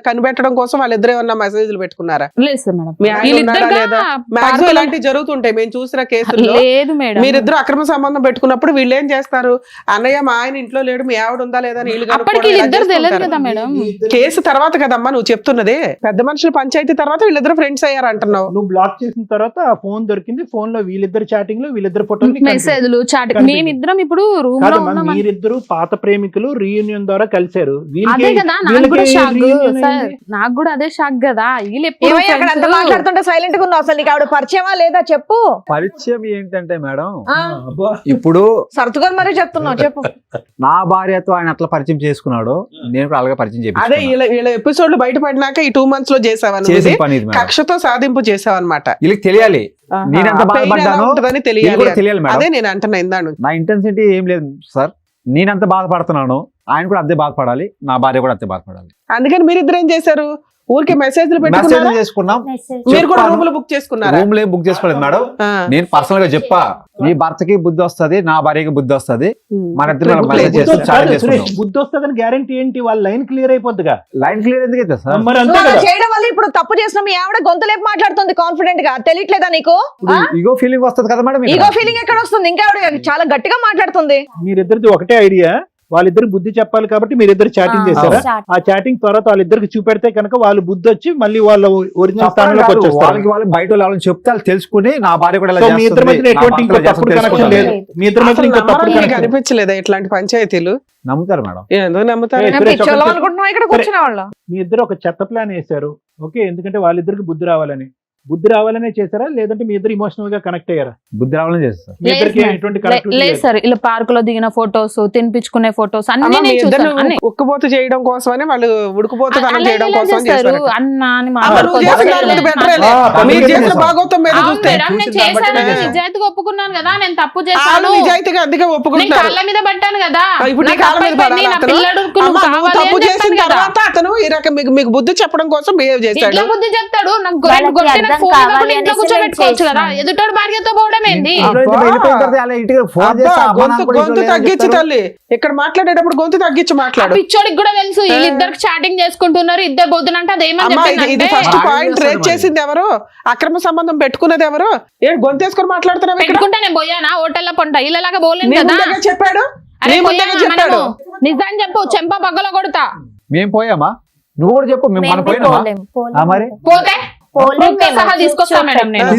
కనిపెట్టడం కోసం వాళ్ళిద్దరు ఏమన్నా మెసేజ్లు పెట్టుకున్నారా? లేదు సార్ మేడం, మీ ఆయన ఉన్నాడా లేదా? మాక్సిమం ఇలాంటివి జరుగుతుంటాయి మేము చూసిన కేసుల్లో. లేదు మేడం, మీరిద్దరు అక్రమ సంబంధం పెట్టుకున్నప్పుడు వీళ్ళు ఏం చేస్తారు? అన్నయ్య మా ఆయన ఇంట్లో లేడు, మీ ఆవిడ ఉందా లేదా అని వీళ్ళు అప్పటికి వీళ్ళిద్దరు తెలియదు కదా మేడం. కేసు తర్వాత కదమ్మా నువ్వు చెప్తున్నది. పెద్ద మనుషుల పంచాయతీ తర్వాత వీళ్ళిద్దరు ఫ్రెండ్స్ అయ్యారు అంటున్నావు. నువ్వు బ్లాక్ చేసిన తర్వాత ఆ ఫోన్ దొరికింది, ఫోన్ లో వీళ్ళిద్దరు చాటింగ్ లో వీళ్ళిద్దరు ఫోటోలు మెసేజ్లు చాటింగ్. మేమిద్దరం ఇప్పుడు రూమ్ లో ఉన్నాం. మీరిద్దరు పాత ప్రేమికులు రీయూనియన్ రీయూనియన్ ద్వారా కలిశారు. అదే కదా నాకు కూడా షాక్ సార్, నాకు కూడా అదే షాక్ కదా. వీళ్ళు ఎప్పుడు ఏమయ్య అక్కడ అంత మాట్లాడుతుంటే సైలెంట్ గా ఉన్నావు, అసలు నీకు ఆవిడ పరిచయమా లేదా చెప్పు. పరిచయం ఏంటంటే మేడం, ఆ, ఇప్పుడు సర్దుగా మరీ చెప్తున్నావు, చెప్పు. నా భార్యతో ఆయన అట్లా పరిచయం చేసుకున్నాడు, నేను కూడా అలాగే పరిచయం అదే చేపించుకున్నా. వీళ్ళ ఎపిసోడ్లు బయటపడినాక ఈ 2 months లో చేసావని చేసిన పని ఇది మేడం. కక్షతో సాధింపు చేసావన్నమాట. వీళ్ళకి తెలియాలి నేనెంత బాధపడ్డానో, ఉంటదని వీళ్ళకి తెలియాలి. కూడా తెలియాలి మేడం. అదే నేను అంటున్నా ఇందాను. నా ఇంటెన్సిటీ ఏం లేదు సార్, నేనెంత బాధపడుతున్నాను ఆయన కూడా అంతే బాధపడాలి, నా భార్య కూడా అంతే బాధపడాలి. అందుకని మీరిద్దరు ఏం చేశారు? ఊరికే మెసేజ్లు మెసేజ్ పెట్టుకున్నారా? చేసుకున్నాం, మెసేజ్ మీరు కూడా చెప్పాను. రూములు బుక్ చేసుకున్నారా? రూమ్ లో బుక్ చేసుకోలేదు మేడం. ఆ. నేను పర్సనల్ గా చెప్పా, నీ భర్తకి బుద్ధి వస్తది, నా భార్యకి బుద్ధి వస్తది, మన ఇద్దరు బుద్ధి మెసేజ్ చేస్తూ కాదు, చాట్ సురేష్, చేసుకున్నాం. బుద్ధి వస్తుందని గ్యారంటీ ఏంటి? వాళ్ళ లైన్ క్లియర్ అయిపోద్దిగా. లైన్ క్లియర్ ఎందుకు అయితే సార్? మరి అంతే నువ్వు అలా కదా. చేయడం వల్ల ఇప్పుడు తప్పు చేసిన మీ ఆవిడ గొంతులేపు మాట్లాడుతుంది కాన్ఫిడెంట్ గా, తెలియట్లేదా నీకు? ఇగో ఫీలింగ్ వస్తది కదా మేడం. ఈగో ఫీలింగ్ ఎక్కడ వస్తుంది? ఇంకా ఆవిడ చాలా గట్టిగా మాట్లాడుతుంది. మీరిద్దరిది ఒకటే ఐడియా, వాళ్ళిద్దరికి బుద్ధి చెప్పాలి కాబట్టి మీరిద్దరు చాటింగ్ చేశారా? Chat. ఆ చాటింగ్ తర్వాత వాళ్ళిద్దరికి చూపెడితే కనుక వాళ్ళు బుద్ధి వచ్చి మళ్ళీ వాళ్ళ ఒరిజినల్ స్థానంలోకి వాళ్ళకి వచ్చేస్తారు. వాళ్ళు బయట వాళ్ళు చెప్తే వాళ్ళు తెలుసుకుని నా భార్య కూడా ఇలా సో మీ ఇద్దరి చేస్తుంది, మధ్యన నా ఎటువంటి భర్త ఇంకో ఇలా తప్పుడు చేస్తుంది కనెక్షన్ లేదు. తెలుసుకుంటారు. మీ ఇద్దరి మధ్యన ఇంకో తప్పుడు నమ్మడానికి కనెక్షన్ అనిపించలేదా ఇట్లాంటి పంచాయతీలు? నమ్ముతారు మేడం. ఎందుకు నమ్ముతారు? ఏ, సురేష్, పిచ్చోళ్ళం ఒకటి- అనుకుంటున్నావు ఇక్కడ కూర్చునే వాళ్ళు. మీ ఇద్దరు ఒక చెత్త ప్లాన్ వేశారు. ఓకే, ఎందుకంటే వాళ్ళిద్దరికి బుద్ధి రావాలని. బుద్ధి రావాలనే చేశారా, లేదంటే మీ ఇద్దరు ఇమోషనల్ గా కనెక్ట్ అయ్యారా? బుద్ధి రావాలని చేస్తారు. మీ ఇద్దరికి ఎటువంటి connectivity లేదు లేదు. సార్, ఇలా పార్క్ లో దిగిన ఫొటోస్, తినిపించుకునే ఫొటోస్ అన్ని అమ్మ, మీ నేను ఇద్దరు చూసాను. అన్ని ఉక్కుపోతు చేయడం కోసమని వాళ్ళు ఉడుకుపోతుదనం అలా చేయడం ఇలా కోసం చేస్తారు చేశారు. అన్న అని అమ్మ, నువ్వు చేసిన దాని మీద better లే. ఆ, మీరు చేసిన చేశారు. భాగవతం మీద అవును చూస్తే మేడం, నేను చూసిన దాన్ని బట్టి చేశానని నేను నిజాయితీగా ఒప్పుకున్నాను కదా, నేను తప్పు వాళ్ళు చేశాను, నిజాయితీగా అందుకే నేను ఒప్పుకుంటారు. కాళ్ళ మీద పట్టాను కదా, ఇప్పుడు నీ నాకు కాళ్ళ మీద అప్పైపోయింది, పడాలా నా అతను? పిల్లడుకు అమ్మ, నువ్వు నువ్వు కావాలి తప్పు అని చేసిన చెప్పాను కదా. తర్వాత అతను ఈ రకం మీకు బుద్ధి చెప్పడం కోసం బిహేవ్ చేశాడు. ఎట్లా బుద్ధి చెప్తాడు? నాకు వాళ్ళకి కొట్టి అర్థం ఫోన్ కావాలి ఇవ్వకుండా ఇంట్లో అనేసి కూర్చోబెట్టుకోవచ్చు కదా, చేస్తున్నాను. ఎదుటోడు భార్యతో పోవడం ఏంది? ఇంట్లో నుంచి వెళ్ళిపోయిన తర్వాత అలా ఇంటికి ఫోన్ అబ్బా, చేస్తే అమ్మ నాన్న కూడా గొంతు ఇంట్లో తగ్గించు లేదని తల్లి. ఇక్కడ మాట్లాడేటప్పుడు గొంతు తగ్గించి ఆ మాట్లాడు. పిచ్చోడికి కూడా తెలుసు వీళ్ళిద్దరికి చాటింగ్ చేసుకుంటున్నారు, ఇద్దరు పోతున్నంటే అదేమని అమ్మా, ఇది చెప్పిందంటే ఫస్ట్ మరి పాయింట్ ఆగేది రేట్ మరి. చేసింది ఎవరు? అక్రమ సంబంధం పెట్టుకున్నది ఎవరు? ఏ గొంతేసుకొని మాట్లాడుతున్నావు ఇక్కడ? పెట్టుకుంటే నేను పోయానా హోటల్లో పొంట ఇళ్ళలాగా పోలేను నీ కదా. ముందుగా చెప్పాడు. అరే నీ ముందుగా పోయామా చెప్పాడు. మనము? నిజాన్ని చెప్పు, చెంప పగ్గలో కొడతా. మేము పోయామా? నువ్వు కూడా చెప్పు, మేము మనం పోయినామా? మరి? పోతే proof తో సహా తీసుకొస్తా మేడం నేను.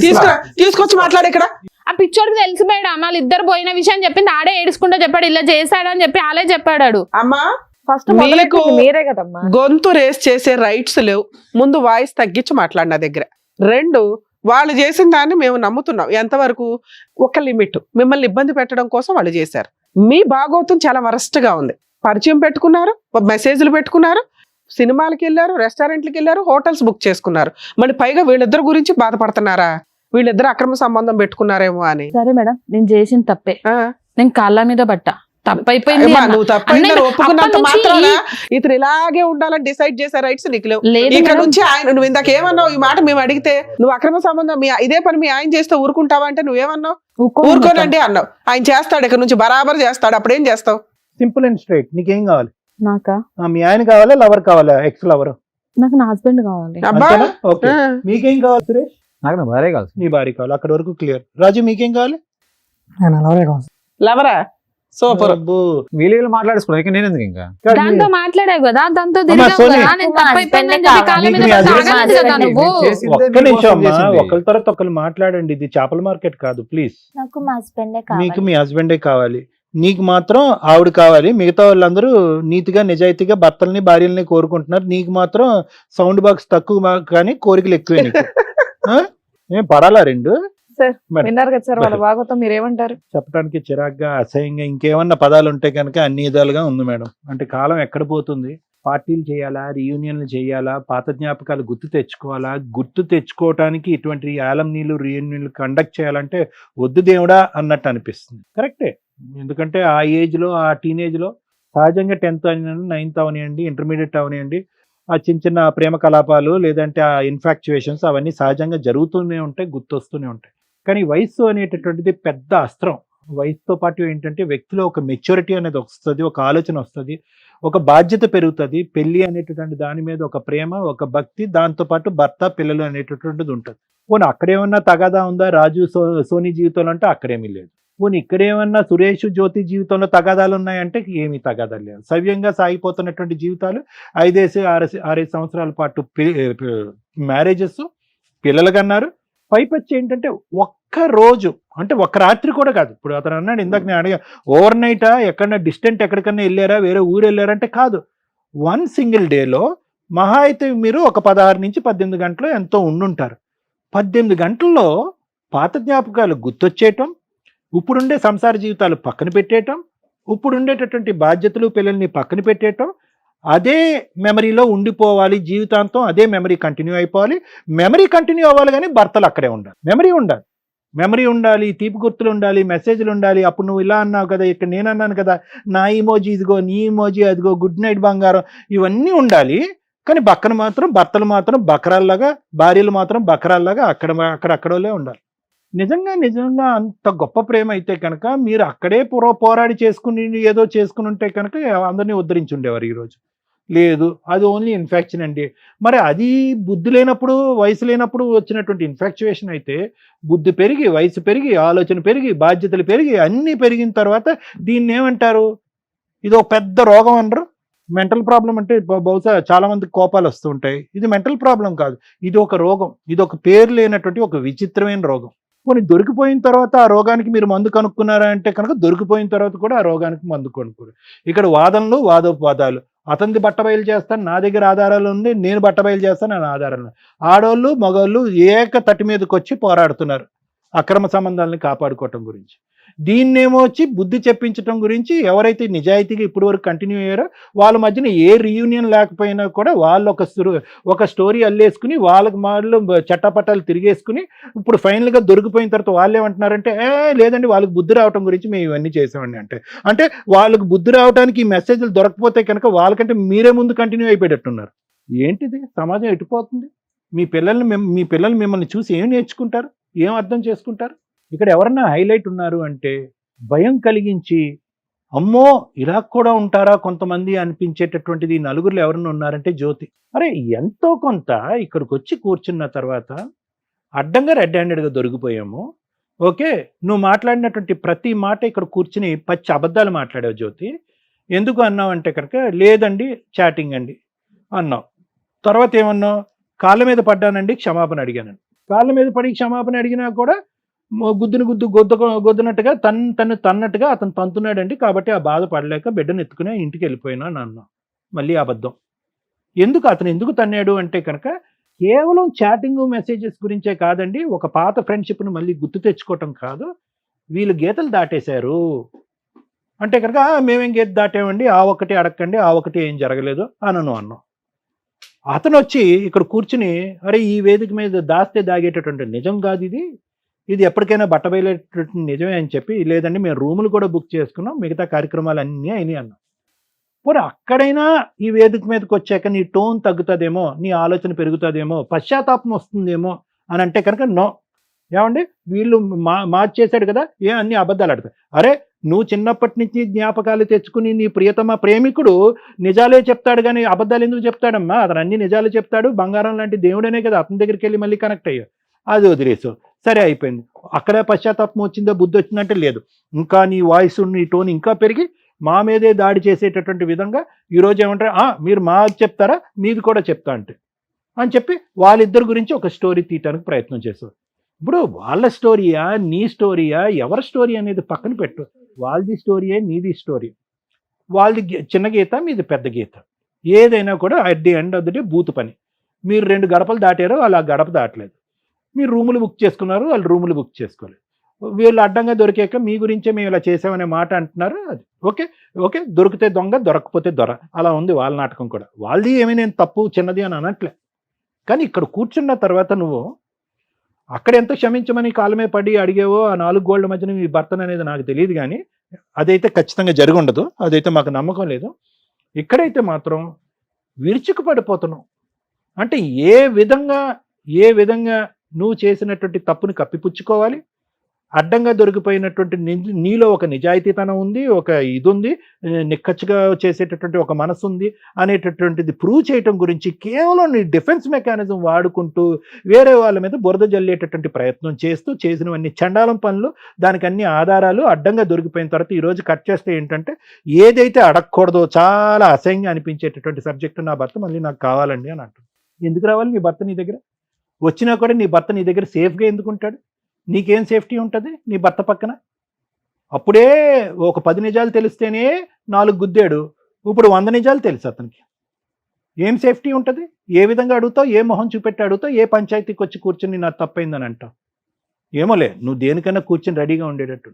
తీసుకొచ్చి మాట్లాడు ఇక్కడ. ఆ పిచ్చోడికి తెలుసు మేడం, వాళ్ళు ఇద్దరు పోయిన విషయం చెప్పింది, ఆడే ఏడుచుకుంటూ చెప్పాడు, ఇలా చేశాడని చెప్పి ఆలే చెప్పాడు. అమ్మా, ఫస్ట్ మీకు మీరే కదమ్మా. గొంతు రేస్ చేసే రైట్స్ లేవు. ముందు వాయిస్ తగ్గించి మాట్లాడు నా దగ్గర. 2, వాళ్ళు చేసిన దాన్ని మేము నమ్ముతున్నాం. ఎంతవరకు? ఒక లిమిట్. మిమ్మల్ని ఇబ్బంది పెట్టడం కోసం వాళ్ళు చేశారు. మీ భాగోతం చాలా వరస్ట్ గా ఉంది. పరిచయం పెట్టుకున్నారు, మెసేజ్లు పెట్టుకున్నారు, సినిమాలకి వెళ్ళారు, రెస్టారెంట్లకి వెళ్ళారు, హోటల్స్ బుక్ చేసుకున్నారు. మళ్ళీ పైగా వీళ్ళిద్దరు గురించి బాధపడుతున్నారా? వీళ్ళిద్దరు అక్రమ సంబంధం పెట్టుకున్నారేమో అని. సరే మేడం, నేను చేసిన తప్పే, ఆ, నేను కాళ్ళ మీద పట్ట, తప్పైపోయింది అమ్మా, అన్న. నువ్వు తప్పైందని అన్నయ్య, ఒప్పుకున్నంత అప్పటి నుంచి మాత్రాన ఇతను ఇలాగే ఉండాలని డిసైడ్ చేసే రైట్స్ నీకు లేవు. లేదు ఇక్కడ మేడం. నుంచి ఆయన, నువ్వు ఇందాక ఏమన్నావు? ఈ మాట మేము అడిగితే నువ్వు అక్రమ సంబంధం ఇదే పని మీ ఆయన చేస్తే ఊరుకుంటావా అంటే నువ్వేమన్నావు? ఊరుకోనండి అన్నావు. ఆయన చేస్తాడు, ఇక్కడ నుంచి బరాబర్ చేస్తాడు. అప్పుడు ఏం చేస్తావు? Simple and straight. నీకేం కావాలి? నాకా? మీ ఆయన కావాలా, లవర్ కావాలా, ఎక్స్ లవర్? నాకు నా హస్బెండ్ కావాలి. అబ్బా, ఓకే. ఆ. మీకేం కావాలి సురేష్? నాకు నా భార్య కాదు. నీ భార్య కావాలి, అక్కడ వరకు క్లియర్. రాజు మీకేం కావాలి? నేను అలాగే కావాలి. లవరా? సూపర్. అబ్బో. వీళ్ళు మాట్లాడేసుకున్నాను, ఇక నేను ఎందుకు ఇంకా? దాంతో మాట్లాడావు కదా, దాంతో అమ్మా, తిరిగావు సోని. కదా, నేను మా తప్పైపోయిందని husband చెప్పి కాళ్ళ మీద కావాలి. పడితే మీకు ఆగలేదు కదా husband నువ్వు. చేసిందే ఒక్క మీ నిమిషం కోసం అమ్మా, చేసింది. ఒకరి తర్వాత ఒకరు మాట్లాడండి. ఇది చేపల మార్కెట్ కాదు, ప్లీజ్. నాకు మా హస్బెండే నీకు కావాలి. మీ హస్బెండే కావాలి, నీకు మాత్రం ఆవిడ కావాలి. మిగతా వాళ్ళందరూ నీతిగా నిజాయితీగా భర్తల్ని భార్యల్ని కోరుకుంటున్నారు. నీకు మాత్రం సౌండ్ బాక్స్ తక్కువ కానీ కోరికలు ఎక్కువే నీకు. ఆ? ఏం పడాలా 2? Sir, madam. విన్నారు కదా సార్ వాళ్ళ భాగవతం, మీరేమంటారు? చెప్పడానికి చిరాగ్గా, అసహ్యంగా, ఇంకేమన్నా పదాలు ఉంటే కనుక అన్ని విధాలుగా ఉంది మేడం. అంటే కాలం ఎక్కడ పోతుంది? పార్టీలు చేయాలా, రీయూనియన్లు చేయాలా, పాత జ్ఞాపకాలు గుర్తు తెచ్చుకోవాలా? గుర్తు తెచ్చుకోవటానికి ఇటువంటి ఆలంనీలు రీయూనియన్లు కండక్ట్ చేయాలంటే వద్దు దేవుడా అన్నట్టు అనిపిస్తుంది. కరెక్టే. ఎందుకంటే ఆ ఏజ్లో, ఆ టీనేజ్లో సహజంగా 10th అవనివ్వండి, 9th అవనివ్వండి, ఇంటర్మీడియట్ అవనివ్వండి, ఆ చిన్న చిన్న ప్రేమ కలాపాలు లేదంటే ఆ ఇన్ఫాక్చువేషన్స్ అవన్నీ సహజంగా జరుగుతూనే ఉంటాయి, గుర్తొస్తూనే ఉంటాయి. కానీ వయస్సు అనేటటువంటిది పెద్ద అస్త్రం. వయసుతో పాటు ఏంటంటే వ్యక్తిలో ఒక మెచ్యూరిటీ అనేది వస్తుంది, ఒక ఆలోచన వస్తుంది, ఒక బాధ్యత పెరుగుతుంది. పెళ్లి అనేటటువంటి దాని మీద ఒక ప్రేమ, ఒక భక్తి, దాంతోపాటు భర్త పిల్లలు అనేటటువంటిది ఉంటుంది. పోనీ అక్కడేమన్నా తగాదా ఉందా రాజు సోనీ జీవితంలో అంటే అక్కడేమీ లేదు. పోనీ ఇక్కడేమన్నా సురేష్ జ్యోతి జీవితంలో తగాదాలు ఉన్నాయంటే ఏమీ తగాదాలు లేవు. సవ్యంగా సాగిపోతున్నటువంటి జీవితాలు 5-6 సంవత్సరాల పాటు మ్యారేజెస్, పిల్లలు కన్నారు, పైపచ్చి ఏంటంటే ఒక్క రోజు అంటే ఒక్క రాత్రి కూడా కాదు. ఇప్పుడు అతను అన్నాడు ఇందాక నేను అడిగా, ఓవర్ నైటా ఎక్కడన్నా డిస్టెంట్ ఎక్కడికన్నా వెళ్ళారా, వేరే ఊరు వెళ్ళారంటే కాదు. వన్ సింగిల్ డేలో మహా అయితే మీరు ఒక 16 నుంచి 18 గంటలు ఎంతో ఉండుంటారు. 18 గంటల్లో పాత జ్ఞాపకాలు గుర్తొచ్చేయటం, ఇప్పుడుండే సంసార జీవితాలు పక్కన పెట్టేయటం, ఇప్పుడు ఉండేటటువంటి బాధ్యతలు పిల్లల్ని పక్కన పెట్టేయటం, అదే మెమరీలో ఉండిపోవాలి జీవితాంతం, అదే మెమరీ కంటిన్యూ అయిపోవాలి. మెమరీ కంటిన్యూ అవ్వాలి కానీ భర్తలు అక్కడే ఉండాలి. మెమరీ ఉండాలి, తీపి గుర్తులు ఉండాలి, మెసేజ్లు ఉండాలి. అప్పుడు నువ్వు ఇలా అన్నావు కదా, ఇక్కడ నేను అన్నాను కదా, నా ఇమోజీ ఇదిగో, నీ ఇమోజీ అదిగో, గుడ్ నైట్ బంగారం, ఇవన్నీ ఉండాలి. కానీ పక్కన మాత్రం భర్తలు మాత్రం బకరాల్లాగా, భార్యలు మాత్రం బకరాల్లాగా అక్కడోలే ఉండాలి. నిజంగా అంత గొప్ప ప్రేమ అయితే కనుక మీరు అక్కడే పోరాడి చేసుకుని ఏదో చేసుకుని ఉంటే కనుక అందరినీ ఉద్ధరించి ఉండేవారు. ఈరోజు లేదు, అది ఓన్లీ ఇన్ఫెక్షన్ అండి. మరి అది బుద్ధి లేనప్పుడు, వయసు లేనప్పుడు వచ్చినటువంటి ఇన్ఫెక్చుయేషన్ అయితే, బుద్ధి పెరిగి, వయసు పెరిగి, ఆలోచన పెరిగి, బాధ్యతలు పెరిగి, అన్నీ పెరిగిన తర్వాత దీన్ని ఏమంటారు? ఇది ఒక పెద్ద రోగం అనరు. మెంటల్ ప్రాబ్లం అంటే బహుశా చాలా మందికి కోపాలు వస్తూ ఉంటాయి. ఇది మెంటల్ ప్రాబ్లం కాదు, ఇది ఒక రోగం. ఇది ఒక పేరు లేనటువంటి ఒక విచిత్రమైన రోగం. కొన్ని దొరికిపోయిన తర్వాత ఆ రోగానికి మీరు మందు కనుక్కున్నారా అంటే కనుక దొరికిపోయిన తర్వాత కూడా ఆ రోగానికి మందు కొనుక్కోరు. ఇక్కడ వాదనలు, వాదోపవాదాలు. అతనిది బట్టబయలు చేస్తాను, నా దగ్గర ఆధారాలు ఉంది, నేను బట్టబయలు చేస్తాను, నా ఆధారాలు. ఆడోళ్ళు మగవాళ్ళు ఏక తట్టి మీదకి వచ్చి పోరాడుతున్నారు అక్రమ సంబంధాలను కాపాడుకోవటం గురించి. దీన్నేమో వచ్చి బుద్ధి చెప్పించడం గురించి ఎవరైతే నిజాయితీగా ఇప్పటి వరకు కంటిన్యూ అయ్యారో వాళ్ళ మధ్యన ఏ రీయూనియన్ లేకపోయినా కూడా వాళ్ళు ఒక స్టోరీ అల్లేసుకుని వాళ్ళకి వాళ్ళు చట్టపట్టాలు తిరిగేసుకుని ఇప్పుడు ఫైనల్గా దొరికిపోయిన తర్వాత వాళ్ళు ఏమంటున్నారంటే, లేదండి వాళ్ళకి బుద్ధి రావటం గురించి మేము ఇవన్నీ చేసామండి. అంటే వాళ్ళకి బుద్ధి రావడానికి ఈ మెసేజ్లు దొరకపోతే కనుక వాళ్ళకంటే మీరే ముందు కంటిన్యూ అయిపోయేటట్టున్నారు. ఏంటిది? సమాజం ఎటుపోతుంది? మీ పిల్లలు మిమ్మల్ని చూసి ఏం నేర్చుకుంటారు, ఏం అర్థం చేసుకుంటారు? ఇక్కడ ఎవరన్నా హైలైట్ ఉన్నారు అంటే భయం కలిగించి, అమ్మో ఇలా కూడా ఉంటారా కొంతమంది అనిపించేటటువంటిది నలుగురులో ఎవరన్నా ఉన్నారంటే జ్యోతి. అరే ఎంతో కొంత ఇక్కడికి వచ్చి కూర్చున్న తర్వాత అడ్డంగా రెడ్ హ్యాండెడ్గా దొరికిపోయాము. ఓకే, నువ్వు మాట్లాడినటువంటి ప్రతి మాట ఇక్కడ కూర్చుని పచ్చి అబద్ధాలు మాట్లాడావు జ్యోతి. ఎందుకు అన్నావు అంటే కనుక, లేదండి చాటింగ్ అండి అన్నావు. తర్వాత ఏమన్నావు? కాళ్ళ మీద పడ్డానండి, క్షమాపణ అడిగానండి. కాళ్ళ మీద పడి క్షమాపణ అడిగినా కూడా గొద్దునట్టుగా తన్నట్టుగా అతను తంతున్నాడండి, కాబట్టి ఆ బాధ పడలేక బిడ్డను ఎత్తుకుని ఇంటికి వెళ్ళిపోయినా అన్నా. మళ్ళీ అబద్ధం. అతను ఎందుకు తన్నాడు అంటే కనుక కేవలం చాటింగ్ మెసేజెస్ గురించే కాదండి, ఒక పాత ఫ్రెండ్షిప్ను మళ్ళీ గుర్తు తెచ్చుకోవటం కాదు, వీళ్ళు గీతలు దాటేశారు అంటే కనుక మేమేం గీత దాటామండి, ఆ ఒక్కటి అడగండి, ఆ ఒకటి ఏం జరగలేదు అన్నాం. అతను వచ్చి ఇక్కడ కూర్చుని, అరే ఈ వేదిక మీద దాస్తే దాగేటటువంటి నిజం కాదు ఇది ఎప్పటికైనా బట్టబయలేటటువంటి నిజమే అని చెప్పి, లేదండి మేము రూములు కూడా బుక్ చేసుకున్నాం, మిగతా కార్యక్రమాలు అన్నీ అయినాయి అన్నాం. పోనీ అక్కడైనా ఈ వేదిక మీదకి వచ్చాక నీ టోన్ తగ్గుతుందేమో, నీ ఆలోచన పెరుగుతుందేమో, పశ్చాత్తాపం వస్తుందేమో అని అంటే కనుక నో. ఏమండి వీళ్ళు మార్చేశాడు కదా, అన్ని అబద్ధాలు ఆడతాయి. అరే నువ్వు చిన్నప్పటి నుంచి జ్ఞాపకాలు తెచ్చుకుని నీ ప్రియతమ ప్రేమికుడు నిజాలే చెప్తాడు కానీ అబద్ధాలు ఎందుకు చెప్తాడమ్మా? అతను అన్ని నిజాలు చెప్తాడు, బంగారం లాంటి దేవుడనే కదా, అతని దగ్గరికి వెళ్ళి మళ్ళీ కనెక్ట్ అయ్యావు. అది వదిలేసు, సరే అయిపోయింది. అక్కడే పశ్చాత్తాపం వచ్చిందో, బుద్ధి వచ్చిందంటే లేదు. ఇంకా నీ వాయిస్, నీ టోన్ ఇంకా పెరిగి మా మీదే దాడి చేసేటటువంటి విధంగా ఈరోజు ఏమంటారు, మీరు మాకు చెప్తారా, మీది కూడా చెప్తా అంటే అని చెప్పి వాళ్ళిద్దరి గురించి ఒక స్టోరీ తీయటానికి ప్రయత్నం చేశారు. ఇప్పుడు వాళ్ళ స్టోరీయా, నీ స్టోరీయా, ఎవరి స్టోరీ అనేది పక్కన పెట్టు. వాళ్ళది స్టోరీయే, నీది స్టోరీ. వాళ్ళది చిన్న గీత, మీది పెద్ద గీత. ఏదైనా కూడా at the end of the day బూతు పని. మీరు 2 గడపలు దాటారు, వాళ్ళు ఆ గడప దాటలేదు. మీరు రూములు బుక్ చేసుకున్నారు, వాళ్ళు రూములు బుక్ చేసుకోలేదు. వీళ్ళు అడ్డంగా దొరికాక మీ గురించే మేము ఇలా చేసామనే మాట అంటున్నారు. అది ఓకే, దొరికితే దొంగ, దొరకకపోతే దొర, అలా ఉంది వాళ్ళ నాటకం కూడా. వాళ్ళది ఏమీ నేను తప్పు చిన్నది అని అనట్లే. కానీ ఇక్కడ కూర్చున్న తర్వాత నువ్వు అక్కడ ఎంత క్షమించమని కాలమే పడి అడిగేవో ఆ 4 గోళ్ల మధ్యన మీ భర్తను అనేది నాకు తెలియదు, కానీ అదైతే ఖచ్చితంగా జరిగి ఉండదు, అదైతే మాకు నమ్మకం లేదు. ఇక్కడైతే మాత్రం విరుచుకు పడిపోతున్నావు. అంటే ఏ విధంగా నువ్వు చేసినటువంటి తప్పుని కప్పిపుచ్చుకోవాలి, అడ్డంగా దొరికిపోయినటువంటి నీలో ఒక నిజాయితీతనం ఉంది, ఒక ఇది ఉంది, నిక్కచ్చిగా చేసేటటువంటి ఒక మనసు ఉంది అనేటటువంటిది ప్రూవ్ చేయటం గురించి కేవలం నీ డిఫెన్స్ మెకానిజం వాడుకుంటూ వేరే వాళ్ళ మీద బురద జల్లేటటువంటి ప్రయత్నం చేస్తూ చేసినవన్నీ చండాలం పనులు, దానికి అన్ని ఆధారాలు అడ్డంగా దొరికిపోయిన తర్వాత ఈరోజు కట్ చేస్తే ఏంటంటే ఏదైతే అడగకూడదో చాలా అసహ్యంగా అనిపించేటటువంటి సబ్జెక్టు నా భర్త మళ్ళీ నాకు కావాలండి అని అంటుంది. ఎందుకు రావాలి నీ భర్త నీ దగ్గర? వచ్చినా కూడా నీ భర్త నీ దగ్గర సేఫ్గా ఎందుకు ఉంటాడు? నీకేం సేఫ్టీ ఉంటుంది నీ భర్త పక్కన? అప్పుడే ఒక 10 నిజాలు తెలిస్తేనే 4 గుద్దాడు, ఇప్పుడు 100 నిజాలు తెలుసు అతనికి. ఏం సేఫ్టీ ఉంటుంది? ఏ విధంగా అడుగుతావు? ఏ మొహం చూపెట్టి అడుగుతావు? ఏ పంచాయతీకి వచ్చి కూర్చొని నాకు తప్పైందని అంటావు? ఏమోలే, నువ్వు దేనికైనా కూర్చొని రెడీగా ఉండేటట్టు.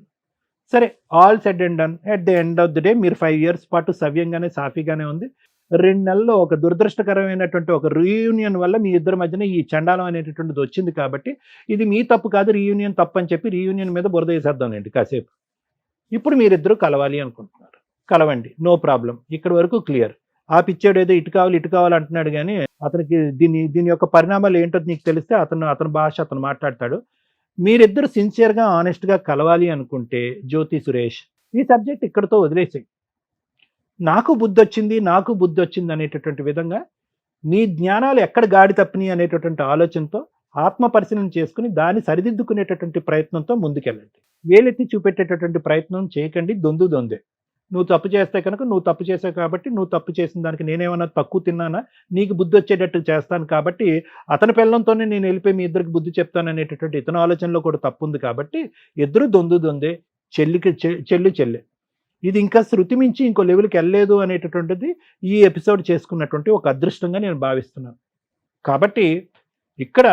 సరే, all said and done. At the end of the day మీరు 5 years పాటు సవ్యంగానే సాఫీగానే ఉంది. 2 నెలల్లో ఒక దురదృష్టకరమైనటువంటి ఒక రీయూనియన్ వల్ల మీ ఇద్దరి మధ్యన ఈ చండాలం అనేటటువంటిది వచ్చింది. కాబట్టి ఇది మీ తప్పు కాదు, రీయూనియన్ తప్పు అని చెప్పి రీయూనియన్ మీద బురద వేసేద్దాంలేండి కాసేపు. ఇప్పుడు మీరిద్దరూ కలవాలి అనుకుంటున్నారు, కలవండి, నో ప్రాబ్లం. ఇక్కడ వరకు క్లియర్. ఆ పిచ్చాడు ఏదో ఇటు కావాలి అంటున్నాడు, కానీ అతనికి దీని యొక్క పరిణామాలు ఏంటో నీకు తెలిస్తే అతని భాష అతను మాట్లాడతాడు. మీరిద్దరు సిన్సియర్గా ఆనెస్ట్గా కలవాలి అనుకుంటే జ్యోతి సురేష్ ఈ సబ్జెక్ట్ ఇక్కడితో వదిలేసాయి. నాకు బుద్ధి వచ్చింది అనేటటువంటి విధంగా మీ జ్ఞానాలు ఎక్కడ గాడి తప్పినాయి అనేటటువంటి ఆలోచనతో ఆత్మ పరిశీలన చేసుకుని దాన్ని సరిదిద్దుకునేటటువంటి ప్రయత్నంతో ముందుకెళ్ళండి. వేలెత్తి చూపెట్టేటటువంటి ప్రయత్నం చేయకండి. దొందే. నువ్వు తప్పు చేస్తే కనుక నువ్వు తప్పు చేసావు కాబట్టి, నువ్వు తప్పు చేసిన దానికి నేనేమన్నా తక్కువ తిన్నానా? నీకు బుద్ధి వచ్చేటట్టు చేస్తాను కాబట్టి అతని పిల్లలతోనే నేను వెళ్ళిపోయి మీ ఇద్దరికి బుద్ధి చెప్తాను అనేటటువంటి ఇతని ఆలోచనలో కూడా తప్పు ఉంది. కాబట్టి ఇద్దరు దొందే, చెల్లె. ఇది ఇంకా శృతి మించి ఇంకో లెవెల్కి వెళ్ళలేదు అనేటటువంటిది ఈ ఎపిసోడ్ చేసుకున్నటువంటి ఒక అదృష్టంగా నేను భావిస్తున్నాను. కాబట్టి ఇక్కడ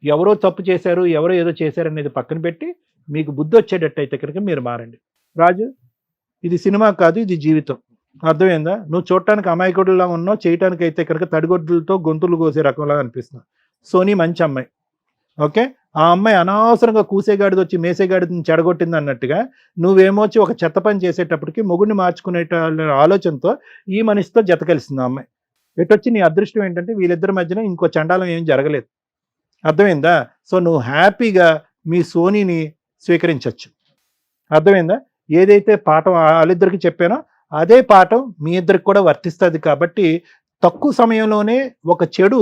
ఎవరో తప్పు చేశారు, ఎవరో ఏదో చేశారు అనేది పక్కన పెట్టి మీకు బుద్ధి వచ్చేటట్టయితే కనుక మీరు మారండి. రాజు, ఇది సినిమా కాదు, ఇది జీవితం. అర్థమైందా? నువ్వు చూడటానికి అమాయకుడులా ఉన్నావు, చేయటానికి అయితే కనుక తడిగొడ్లతో గొంతులు కోసే రకంలా అనిపిస్తున్నావు. సోనీ మంచి అమ్మాయి, ఓకే. ఆ అమ్మాయి అనవసరంగా కూసేగాడిది వచ్చి మేసేగాడిని చెడగొట్టింది అన్నట్టుగా నువ్వేమో వచ్చి ఒక చెత్త పని చేసేటప్పటికి మొగుడిని మార్చుకునే ఆలోచనతో ఈ మనిషితో జత కలిసింది ఆ అమ్మాయి. ఎటొచ్చి నీ అదృష్టం ఏంటంటే వీళ్ళిద్దరి మధ్యన ఇంకో చండాలం ఏం జరగలేదు. అర్థమైందా? సో నువ్వు హ్యాపీగా మీ సోనీని స్వీకరించవచ్చు. అర్థమైందా? ఏదైతే పాఠం వాళ్ళిద్దరికి చెప్పానో అదే పాఠం మీ ఇద్దరికి కూడా వర్తిస్తుంది. కాబట్టి తక్కువ సమయంలోనే ఒక చెడు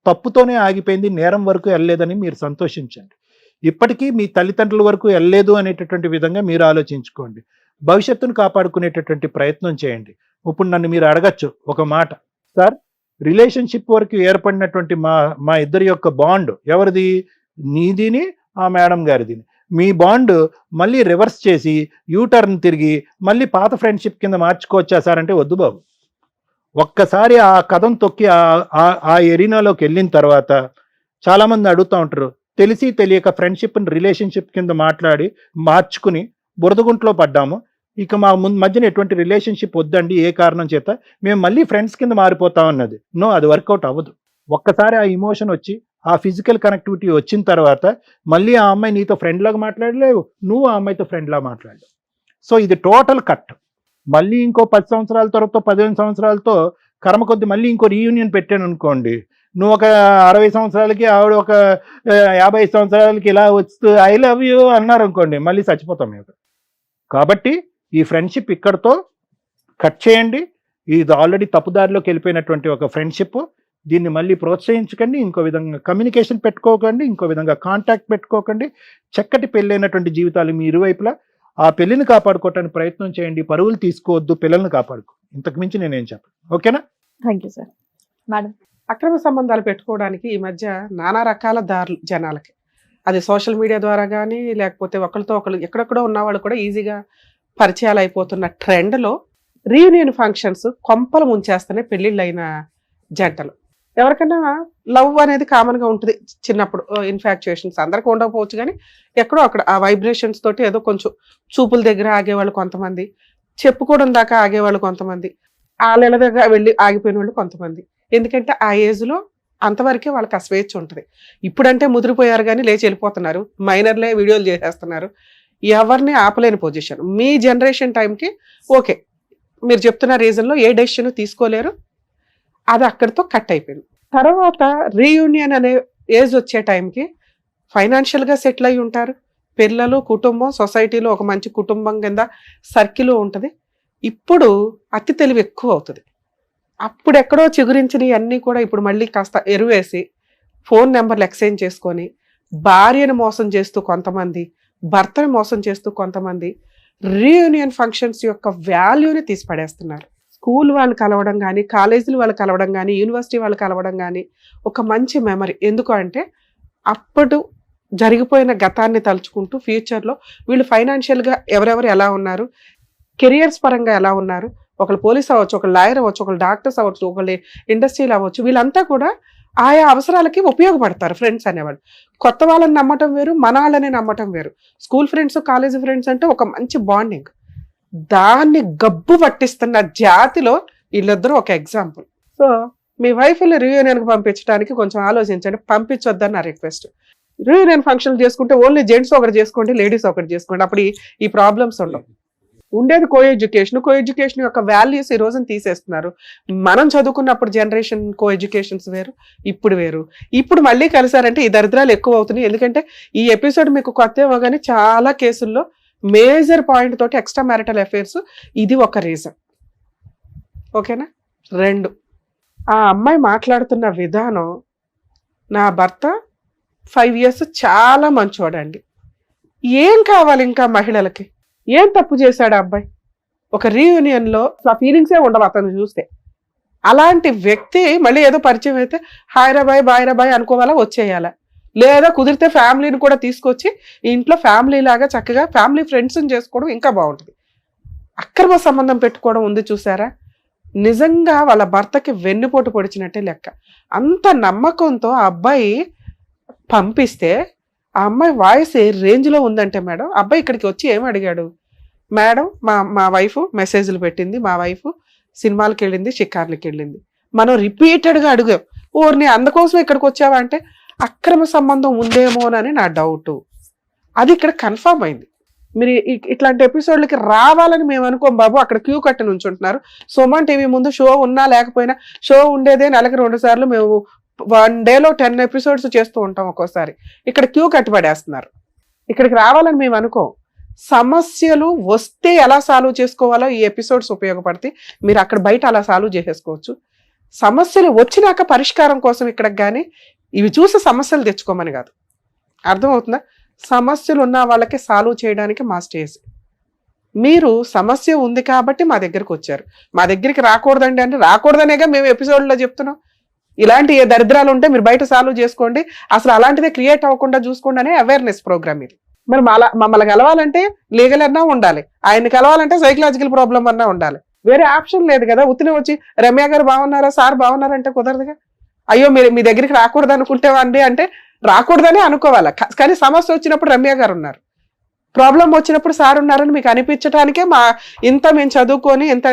తప్పుతోనే ఆగిపోయింది, నేరం వరకు వెళ్ళలేదని మీరు సంతోషించండి. ఇప్పటికీ మీ తల్లిదండ్రుల వరకు వెళ్ళలేదు అనేటటువంటి విధంగా మీరు ఆలోచించుకోండి. భవిష్యత్తును కాపాడుకునేటటువంటి ప్రయత్నం చేయండి. ఇప్పుడు నన్ను మీరు అడగచ్చు ఒక మాట, సార్ రిలేషన్షిప్ వరకు ఏర్పడినటువంటి మా ఇద్దరి యొక్క బాండ్ ఎవరిది? నీదిని ఆ మేడం గారిదిని. మీ బాండ్ మళ్ళీ రివర్స్ చేసి యూటర్న్ తిరిగి మళ్ళీ పాత ఫ్రెండ్షిప్ కింద మార్చుకోవచ్చా సార్ అంటే వద్దు బాబు. ఒక్కసారి ఆ కథం తొక్కి ఆ ఎరీనాలోకి వెళ్ళిన తర్వాత చాలామంది అడుగుతూ ఉంటారు, తెలిసి తెలియక ఫ్రెండ్షిప్ని రిలేషన్షిప్ కింద మార్చుకుని బురదగుంట్లో పడ్డాము, ఇక మా మధ్యన ఎటువంటి రిలేషన్షిప్ వద్దండి ఏ కారణం చేత, మేము మళ్ళీ ఫ్రెండ్స్ కింద మారిపోతాం అన్నది. నో, అది వర్కౌట్ అవ్వదు. ఒక్కసారి ఆ ఇమోషన్ వచ్చి ఆ ఫిజికల్ కనెక్టివిటీ వచ్చిన తర్వాత మళ్ళీ ఆ అమ్మాయి నీతో ఫ్రెండ్ లాగా మాట్లాడలేవు, నువ్వు ఆ అమ్మాయితో ఫ్రెండ్ లాగా మాట్లాడలేవు. సో ఇది టోటల్ కట్. మళ్ళీ ఇంకో 10 సంవత్సరాల తర్వాత 15 సంవత్సరాలతో కర్మ కొద్ది మళ్ళీ ఇంకో రీయూనియన్ పెట్టాను అనుకోండి, నువ్వు ఒక 60 సంవత్సరాలకి ఆవిడ ఒక 50 సంవత్సరాలకి ఇలా వస్తూ ఐ లవ్ యూ అన్నారు అనుకోండి, మళ్ళీ చచ్చిపోతాం మేము. కాబట్టి ఈ ఫ్రెండ్షిప్ ఇక్కడతో కట్ చేయండి. ఇది ఆల్రెడీ తప్పుదారిలోకి వెళ్ళిపోయినటువంటి ఒక ఫ్రెండ్షిప్. దీన్ని మళ్ళీ ప్రోత్సహించకండి, ఇంకో విధంగా కమ్యూనికేషన్ పెట్టుకోకండి, ఇంకో విధంగా కాంటాక్ట్ పెట్టుకోకండి. చక్కటి పెళ్ళైనటువంటి జీవితాలు మీ ఇరువైపులా. ఆ పెళ్లిని కాపాడుకోవటానికి ప్రయత్నం చేయండి, పరువులు తీసుకోవద్దు, పిల్లల్ని కాపాడుకో. ఇంతకు మించి నేనేం చెప్పను. ఓకేనా? Thank you sir. మేడం, అక్రమ సంబంధాలు పెట్టుకోవడానికి ఈ మధ్య నానా రకాల దారులు జనాలకి, అది సోషల్ మీడియా ద్వారా కానీ లేకపోతే ఒకరితో ఒకరు ఎక్కడెక్కడో ఉన్నవాళ్ళు కూడా ఈజీగా పరిచయాలు అయిపోతున్న ట్రెండ్లో రీయూనియన్ ఫంక్షన్స్ కొంపలు ముంచేస్తేనే పెళ్ళిళ్ళు అయిన జంటలు. ఎవరికైనా లవ్ అనేది కామన్గా ఉంటుంది చిన్నప్పుడు, ఇన్ఫాక్చుయేషన్స్ అందరికీ ఉండకపోవచ్చు, కానీ ఎక్కడో అక్కడ ఆ వైబ్రేషన్స్ తోటి ఏదో కొంచెం చూపుల దగ్గర ఆగేవాళ్ళు కొంతమంది, చెప్పుకోవడం దాకా ఆగేవాళ్ళు కొంతమంది, ఆళ్ళ దగ్గర వెళ్ళి ఆగిపోయిన వాళ్ళు కొంతమంది. ఎందుకంటే ఆ ఏజ్లో అంతవరకే వాళ్ళకి ఆ స్వేచ్ఛ ఉంటుంది. ఇప్పుడంటే ముదిరిపోయారు కానీ లేచి వెళ్ళిపోతున్నారు, మైనర్లే వీడియోలు చేసేస్తున్నారు, ఎవరిని ఆపలేని పొజిషన్. మీ జనరేషన్ టైంకి ఓకే, మీరు చెప్తున్న రీజన్లో ఏ డెసిషన్ తీసుకోలేరు, అది అక్కడితో కట్ అయిపోయింది. తర్వాత రీయూనియన్ అనే ఏజ్ వచ్చే టైంకి ఫైనాన్షియల్గా సెటిల్ అయి ఉంటారు, పిల్లలు, కుటుంబం, సొసైటీలో ఒక మంచి కుటుంబం కింద సర్కిల్ ఉంటుంది. ఇప్పుడు అతి తెలివి ఎక్కువ అవుతుంది. అప్పుడు ఎక్కడో చిగురించినవి అన్నీ కూడా ఇప్పుడు మళ్ళీ కాస్త ఎరువేసి ఫోన్ నెంబర్లు ఎక్స్చేంజ్ చేసుకొని భార్యను మోసం చేస్తూ కొంతమంది, భర్తను మోసం చేస్తూ కొంతమంది రీయూనియన్ ఫంక్షన్స్ యొక్క వాల్యూని తీసి పడేస్తున్నారు. స్కూల్ వాళ్ళు కలవడం కానీ, కాలేజీలు వాళ్ళు కలవడం కానీ, యూనివర్సిటీ వాళ్ళు కలవడం కానీ ఒక మంచి మెమరీ. ఎందుకు అంటే అప్పుడు జరిగిపోయిన గతాన్ని తలుచుకుంటూ ఫ్యూచర్లో వీళ్ళు ఫైనాన్షియల్గా ఎవరెవరు ఎలా ఉన్నారు, కెరియర్స్ పరంగా ఎలా ఉన్నారు, ఒకళ్ళు పోలీస్ అవ్వచ్చు, ఒకళ్ళు లాయర్ అవ్వచ్చు, ఒకళ్ళు డాక్టర్స్ అవ్వచ్చు, ఒకళ్ళు ఇండస్ట్రీలో అవ్వచ్చు, వీళ్ళంతా కూడా ఆయా అవసరాలకి ఉపయోగపడతారు. ఫ్రెండ్స్ అనేవాళ్ళు కొత్త వాళ్ళని నమ్మటం వేరు, మన వాళ్ళని నమ్మటం వేరు. స్కూల్ ఫ్రెండ్స్, కాలేజీ ఫ్రెండ్స్ అంటే ఒక మంచి బాండింగ్. దాన్ని గబ్బు పట్టిస్తున్న జాతిలో వీళ్ళిద్దరూ ఒక ఎగ్జాంపుల్. సో మీ వైఫ్ని రీయూనియన్కి పంపించడానికి కొంచెం ఆలోచించండి. పంపించొద్దని నా రిక్వెస్ట్. రీయూనియన్ ఫంక్షన్ చేసుకుంటే ఓన్లీ జెంట్స్ ఒకటి చేసుకోండి, లేడీస్ ఒకటి చేసుకోండి. అప్పుడు ఈ ప్రాబ్లమ్స్ ఉండవు. ఉండేది కో ఎడ్యుకేషన్ యొక్క వాల్యూస్ ఈ రోజున తీసేస్తున్నారు. మనం చదువుకున్నప్పుడు జనరేషన్ కో ఎడ్యుకేషన్స్ వేరు, ఇప్పుడు వేరు. ఇప్పుడు మళ్ళీ కలిసారంటే ఈ దరిద్రాలు ఎక్కువ అవుతున్నాయి. ఎందుకంటే ఈ ఎపిసోడ్ మీకు కొత్త కానీ చాలా కేసుల్లో మేజర్ పాయింట్ తోటి ఎక్స్ట్రా మ్యారిటల్ అఫైర్స్ ఇది ఒక రీజన్. ఓకేనా? 2, ఆ అమ్మాయి మాట్లాడుతున్న విధానం, నా భర్త 5 years చాలా మంచోడండి, ఏం కావాలి ఇంకా మహిళలకి, ఏం తప్పు చేశాడు అబ్బాయి? ఒక రీయూనియన్లో ఆ ఫీలింగ్సే ఉండవు అతను చూస్తే. అలాంటి వ్యక్తి మళ్ళీ ఏదో పరిచయం అయితే హాయ్ రా బాయ్ అనుకోవాలా, వచ్చేయాలా? లేదా కుదిరితే ఫ్యామిలీని కూడా తీసుకొచ్చి ఇంట్లో ఫ్యామిలీ లాగా చక్కగా ఫ్యామిలీ ఫ్రెండ్స్ని చేసుకోవడం ఇంకా బాగుంటుంది. అక్రమ సంబంధం పెట్టుకోవడం ఉంది చూసారా, నిజంగా వాళ్ళ భర్తకి వెన్నుపోటు పొడిచినట్టే లెక్క. అంత నమ్మకంతో ఆ అబ్బాయి పంపిస్తే ఆ అమ్మాయి వాయిస్ ఏ రేంజ్లో ఉందంటే మేడం, అబ్బాయి ఇక్కడికి వచ్చి ఏమి అడిగాడు, మేడం మా వైఫ్ మెసేజ్లు పెట్టింది, మా వైఫ్ సినిమాలకు వెళ్ళింది, షికార్లకి వెళ్ళింది. మనం రిపీటెడ్గా అడిగాం, ఓర్ని అందుకోసం ఇక్కడికి వచ్చావా అంటే అక్రమ సంబంధం ఉందేమోనని నా డౌట్. అది ఇక్కడ కన్ఫర్మ్ అయింది. మీరు ఇట్లాంటి ఎపిసోడ్లకి రావాలని మేము అనుకోం బాబు. అక్కడ క్యూ కట్టి నుంచుంటున్నారు. సుమన్ టీవీ ముందు షో ఉన్నా లేకపోయినా, షో ఉండేదే నెలకు 2 సార్లు. మేము 1 dayలో 10 episodes చేస్తూ ఉంటాం ఒక్కోసారి. ఇక్కడ క్యూ కట్టిపడేస్తున్నారు. ఇక్కడికి రావాలని మేము అనుకోం. సమస్యలు వస్తే ఎలా సాల్వ్ చేసుకోవాలో ఈ ఎపిసోడ్స్ ఉపయోగపడతాయి. మీరు అక్కడ బయట అలా సాల్వ్ చేసేసుకోవచ్చు. సమస్యలు వచ్చినాక పరిష్కారం కోసం ఇక్కడికి కానీ ఇవి చూసి సమస్యలు తెచ్చుకోమని కాదు. అర్థమవుతుందా? సమస్యలు ఉన్న వాళ్ళకి సాల్వ్ చేయడానికి మా స్టేజ్. మీరు సమస్య ఉంది కాబట్టి మా దగ్గరకు వచ్చారు. మా దగ్గరికి రాకూడదండి అంటే రాకూడదనేగా మేము ఎపిసోడ్లో చెప్తున్నాం. ఇలాంటి ఏ దరిద్రాలు ఉంటే మీరు బయట సాల్వ్ చేసుకోండి, అసలు అలాంటిదే క్రియేట్ అవ్వకుండా చూసుకోండి అనే అవేర్నెస్ ప్రోగ్రామ్ ఇది. మరి మమ్మల్ని కలవాలంటే లీగల్ అన్నా ఉండాలి, ఆయన్ని కలవాలంటే సైకలాజికల్ ప్రాబ్లం అన్నా ఉండాలి. వేరే ఆప్షన్ లేదు కదా. ఉత్తినే వచ్చి రమ్య గారు బాగున్నారా, సార్ బాగున్నారంటే కుదరదుగా. అయ్యో మీరు మీ దగ్గరికి రాకూడదు అనుకుంటేవండి అంటే రాకూడదని అనుకోవాలా. కానీ సమస్య వచ్చినప్పుడు రమ్య గారు ఉన్నారు, ప్రాబ్లం వచ్చినప్పుడు సార్ ఉన్నారని మీకు అనిపించడానికే ఇంత మేము చదువుకొని ఇంత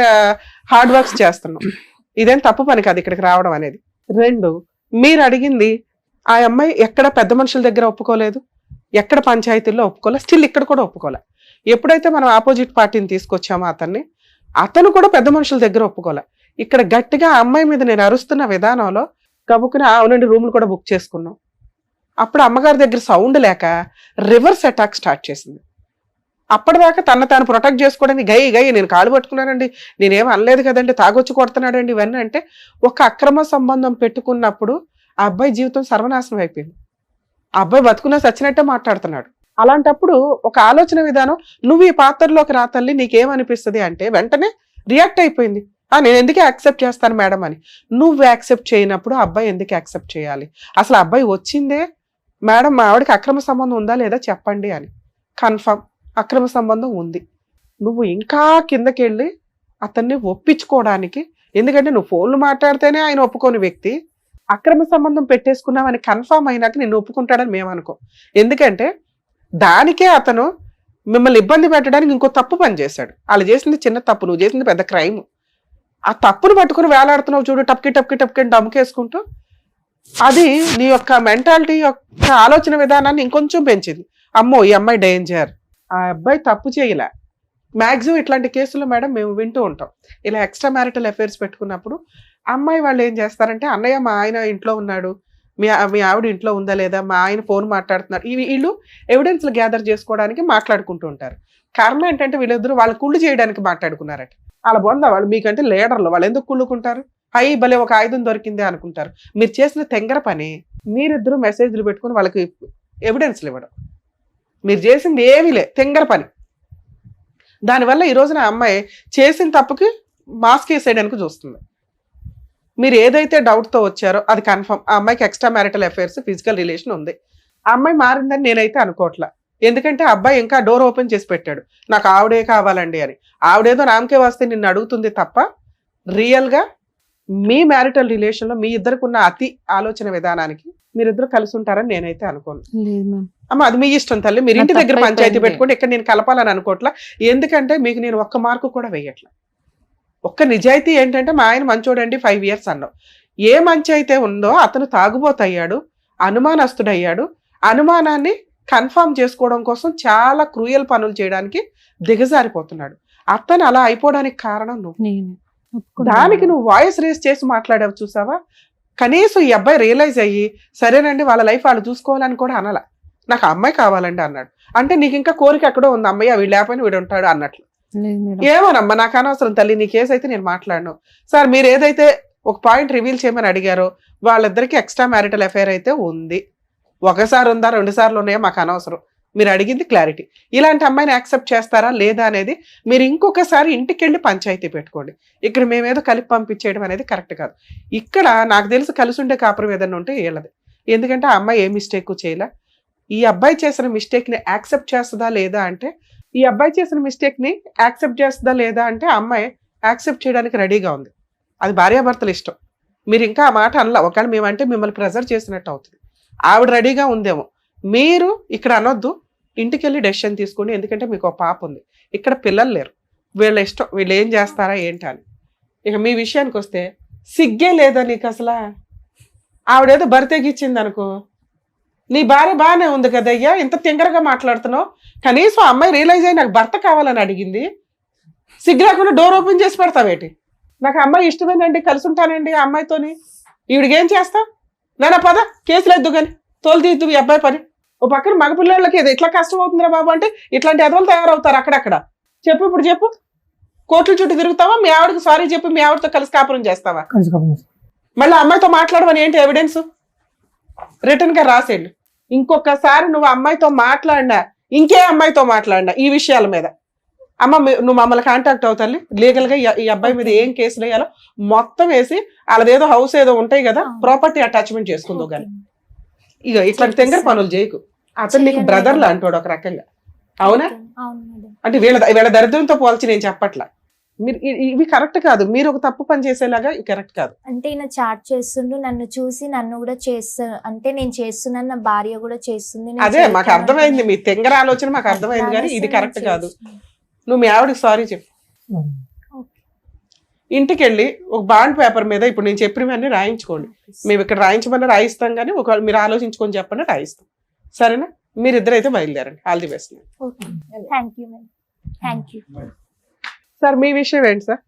హార్డ్ వర్క్స్ చేస్తున్నాం. ఇదేం తప్పు పని కాదు ఇక్కడికి రావడం అనేది. 2, మీరు అడిగింది ఆ అమ్మాయి ఎక్కడ పెద్ద మనుషుల దగ్గర ఒప్పుకోలేదు, ఎక్కడ పంచాయతీల్లో ఒప్పుకోలే, స్టిల్ ఇక్కడ కూడా ఒప్పుకోలే. ఎప్పుడైతే మనం ఆపోజిట్ పార్టీని తీసుకొచ్చామో అతను కూడా పెద్ద మనుషుల దగ్గర ఒప్పుకోలే. ఇక్కడ గట్టిగా ఆ అమ్మాయి మీద నేను అరుస్తున్న విధానంలో కబుక్కుని అవునండి రూములు కూడా బుక్ చేసుకున్నాం. అప్పుడు అమ్మగారి దగ్గర సౌండ్ లేక రివర్స్ అటాక్ స్టార్ట్ చేసింది. అప్పటిదాకా తాను ప్రొటెక్ట్ చేసుకోవడానికి గై నేను కాలు పట్టుకున్నానండి, నేనేం అనలేదు కదండి, తాగొచ్చి కొడుతున్నాడండి ఇవన్నీ అంటే, ఒక అక్రమ సంబంధం పెట్టుకున్నప్పుడు ఆ అబ్బాయి జీవితం సర్వనాశనం అయిపోయింది. ఆ అబ్బాయి బతుకున్నా చచ్చినట్టే మాట్లాడుతున్నాడు. అలాంటప్పుడు ఒక ఆలోచన విధానం, నువ్వు ఈ పాత్రలోకి రా తల్లి నీకేమనిపిస్తుంది అంటే వెంటనే రియాక్ట్ అయిపోయింది. నేను ఎందుకే యాక్సెప్ట్ చేస్తాను మేడం అని. నువ్వు యాక్సెప్ట్ చేయనప్పుడు అబ్బాయి ఎందుకు యాక్సెప్ట్ చేయాలి? అసలు అబ్బాయి వచ్చిందే మేడం మా ఆవిడకి అక్రమ సంబంధం ఉందా లేదా చెప్పండి అని. కన్ఫర్మ్ అక్రమ సంబంధం ఉంది. నువ్వు ఇంకా కిందకి వెళ్ళి అతన్ని ఒప్పించుకోవడానికి, ఎందుకంటే నువ్వు ఫోన్లు మాట్లాడితేనే ఆయన ఒప్పుకోని వ్యక్తి, అక్రమ సంబంధం పెట్టేసుకున్నావని కన్ఫర్మ్ అయినాక నిన్ను ఒప్పుకుంటాడని మేము అనుకో. ఎందుకంటే దానికే అతను మిమ్మల్ని ఇబ్బంది పెట్టడానికి ఇంకో తప్పు పని చేశాడు. వాళ్ళు చేసింది చిన్న తప్పు, నువ్వు చేసింది పెద్ద క్రైమ్. ఆ తప్పును పట్టుకుని వేలాడుతున్నావు చూడు, టప్కి డమ్కేసుకుంటూ. అది నీ యొక్క మెంటాలిటీ యొక్క ఆలోచన విధానాన్ని ఇంకొంచెం పెంచింది. అమ్మో ఈ అమ్మాయి డేంజర్, ఆ అబ్బాయి తప్పు చేయలే. మ్యాక్సిమం ఇట్లాంటి కేసులు మేడం మేము వింటూ ఉంటాం. ఇలా ఎక్స్ట్రా మ్యారిటల్ అఫైర్స్ పెట్టుకున్నప్పుడు అమ్మాయి వాళ్ళు ఏం చేస్తారంటే, అన్నయ్య మా ఆయన ఇంట్లో ఉన్నాడు, మీ ఆవిడ ఇంట్లో ఉందా లేదా, మా ఆయన ఫోన్ మాట్లాడుతున్నారు, వీళ్ళు ఎవిడెన్స్లు గ్యాదర్ చేసుకోవడానికి మాట్లాడుకుంటూ ఉంటారు. కారణం ఏంటంటే వీళ్ళిద్దరూ వాళ్ళ కుళ్ళు చేయడానికి మాట్లాడుకున్నారట. వాళ్ళ బొంద వాళ్ళు మీకంటే లీడర్లు, వాళ్ళు ఎందుకు కుళ్ళుకుంటారు? అయ్యి భలే ఒక ఆయుధం దొరికిందే అనుకుంటారు. మీరు చేసిన తెంగర పని, మీరిద్దరూ మెసేజ్లు పెట్టుకుని వాళ్ళకి ఎవిడెన్స్లు ఇవ్వడం, మీరు చేసింది ఏమీ లే, తెంగర పని. దానివల్ల ఈ రోజున అమ్మాయి చేసిన తప్పుకి మాస్క్ వేసేయడానికి చూస్తుంది. మీరు ఏదైతే డౌట్తో వచ్చారో అది కన్ఫర్మ్. ఆ అమ్మాయికి extra marital affairs, physical relation ఉంది. ఆ అమ్మాయి మారిందని నేనైతే అనుకోవట్లా. ఎందుకంటే అబ్బాయి ఇంకా డోర్ ఓపెన్ చేసి పెట్టాడు, నాకు ఆవిడే కావాలండి అని. ఆవిడేదో నామకే వస్తే నిన్ను అడుగుతుంది తప్ప రియల్గా మీ మ్యారిటల్ రిలేషన్లో మీ ఇద్దరికి ఉన్న అతి ఆలోచన విధానానికి మీరిద్దరు కలిసి ఉంటారని నేనైతే అనుకోను. లేదు మ్యామ్. అమ్మ అది మీ ఇష్టం తల్లి, మీరు ఇంటి నాకు దగ్గర పంచాయతీ తప్పైపోయింది. పెట్టుకోండి, ఇక్కడ నేను కలపాలని అనుకోవట్లా. ఎందుకంటే మీకు నేను ఒక్క మార్కు కూడా వేయట్లా. ఒక్క నిజాయితీ ఏంటంటే మా ఆయన మంచోడండి 5 years అన్నావు. ఏ మంచి అయితే ఉందో అతను తాగుబోతయ్యాడు, అనుమానస్తుడయ్యాడు. అనుమానాన్ని కన్ఫర్మ్ చేసుకోవడం కోసం చాలా క్రూయల్ పనులు చేయడానికి దిగజారిపోతున్నాడు. అతను అలా అయిపోవడానికి కారణం నువ్వు. నేను ఒప్పుకున్నాను. దానికి నువ్వు వాయిస్ రేస్ చేసి మాట్లాడావు చూసావా. కనీసం ఈ అబ్బాయి రియలైజ్ అయ్యి సరేనండి వాళ్ళ లైఫ్ వాళ్ళు చూసుకోవాలని కూడా అనలా. నాకు ఆ అమ్మాయి కావాలండి అన్నాడు. అంటే నీకు ఇంకా కోరిక ఎక్కడో ఉంది, అమ్మాయి వీడు లేకపోయినా వీడు ఉంటాడు అన్నట్లు. లేదు మేడం. ఏమోనమ్మా నాకు అనవసరం తల్లి, నీ కేసు అయితే నేను మాట్లాడను. సార్ మీరు ఏదైతే ఒక పాయింట్ రివీల్ చేయమని అడిగారో వాళ్ళిద్దరికి ఎక్స్ట్రా మ్యారిటల్ అఫైర్ అయితే ఉంది. ఒకసారి ఉందా 2 సార్లు ఉన్నాయో మాకు అనవసరం. మీరు అడిగింది క్లారిటీ. ఇలాంటి అమ్మాయిని యాక్సెప్ట్ చేస్తారా లేదా అనేది మీరు ఇంకొకసారి ఇంటికి వెళ్ళి పంచాయతీ పెట్టుకోండి. ఇక్కడ మేమేదో కలిపి పంపించేయడం అనేది కరెక్ట్ కాదు. ఇక్కడ నాకు తెలిసి కలిసి ఉండే కాపురం ఏదైనా ఉంటే వీళ్ళది. ఎందుకంటే ఆ అమ్మాయి ఏ మిస్టేక్ చేయలే. ఈ అబ్బాయి చేసిన మిస్టేక్ని యాక్సెప్ట్ చేస్తుందా లేదా అంటే ఆ అమ్మాయి యాక్సెప్ట్ చేయడానికి రెడీగా ఉంది. అది భార్యాభర్తల ఇష్టం. మీరు ఇంకా ఆ మాట అనలా. ఒకవేళ మేమంటే మిమ్మల్ని ప్రెజర్ చేసినట్టు అవుతుంది. ఆవిడ రెడీగా ఉందేమో. మీరు ఇక్కడ అనొద్దు, ఇంటికి వెళ్ళి డెసిషన్ తీసుకోండి. ఎందుకంటే మీకు ఒక పాప ఉంది, ఇక్కడ పిల్లలు లేరు. వీళ్ళ ఇష్టం, వీళ్ళు ఏం చేస్తారా ఏంటి అని. ఇక మీ విషయానికి వస్తే సిగ్గే లేదా నీకు అసలు? ఆవిడేదో బరితెగిచ్చింది అనుకో, నీ భార్య బాగానే ఉంది కదయ్యా, ఇంత తింగరగా మాట్లాడుతున్నావు. కనీసం అమ్మాయి రియలైజ్ అయ్యి నాకు భర్త కావాలని అడిగింది, సిగ్గు లేకుండా డోర్ ఓపెన్ చేసి పెడతావేటి? నాకు అమ్మాయి ఇష్టమేనండి, కలిసి ఉంటానండి ఆ అమ్మాయితోని. ఈవిడికి ఏం చేస్తావు? నాన్న పద కేసులు ఎద్దు కానీ తోలు తీద్దు ఈ అబ్బాయి పని. ఓ పక్కన మగపిల్లలకి ఇది ఎట్లా కష్టం అవుతుందిరా బాబు అంటే ఇట్లాంటి ఎదవలు తయారవుతారు అక్కడక్కడ. చెప్పు ఇప్పుడు చెప్పు, కోర్టుల చుట్టూ తిరుగుతావా? మీ ఆవిడకి సారీ చెప్పి మీ ఆవిడతో కలిసి కాపురం చేస్తావా? కలిసి కబుర్లు చేస్తాం. మళ్ళీ అమ్మాయితో మాట్లాడమని ఏంటి ఎవిడెన్స్? రిటర్న్ గా రాసేళ్ళు. ఇంకొకసారి నువ్వు అమ్మాయితో మాట్లాడినా, ఇంకే అమ్మాయితో మాట్లాడినా ఈ విషయాల మీద, అమ్మ నువ్వు మమ్మల్ని కాంటాక్ట్ అవుతాలి. లీగల్ గా ఈ అబ్బాయి మీద ఏం కేసులు వేయాలో మొత్తం వేసి వాళ్ళదేదో హౌస్ ఏదో ఉంటాయి కదా, ప్రాపర్టీ అటాచ్మెంట్ చేసుకుందో కానీ. ఇక ఇట్లాంటి తెంగర పనులు చేయకు. అతను నీకు బ్రదర్ లా అంటాడు ఒక రకంగా. అవునా? అవును మేడం. అంటే వీళ్ళ దరిద్రంతో పోల్చి నేను చెప్పట్లా. మీరు ఇవి కరెక్ట్ కాదు. మీరు ఒక తప్పు పని చేసేలాగా కరెక్ట్ కాదు. అంటే ఈయన చాట్ చేస్తుండు, నన్ను చూసి నన్ను కూడా చేస్తా, అంటే నేను చేస్తున్నాను, నా భార్య కూడా చేస్తుంది. నేను అదే మాకు చేస్తాను అర్థమైంది, అంటే మీ తెంగర ఆలోచన మాకు అర్థమైంది, కానీ ఇది అట్లా కరెక్ట్ అనేసి కాదు. చేస్తున్నాను. నువ్వు మీ ఆవిడకి సారీ చెప్పు. ఇంటికి వెళ్ళి ఒక బాండ్ పేపర్ మీద ఇప్పుడు నేను చెప్పినవన్నీ రాయించుకోండి. మేము ఇక్కడ రాయించమన్నా రాయిస్తాం, కానీ ఒకవేళ మీరు ఆలోచించుకొని చెప్పండి రాయిస్తాం. సరేనా? మీరిద్దరైతే బయలుదేరండి. All the best. Okay. Thank you madam. Thank you. Sir మీ విషయం ఏంటి సార్?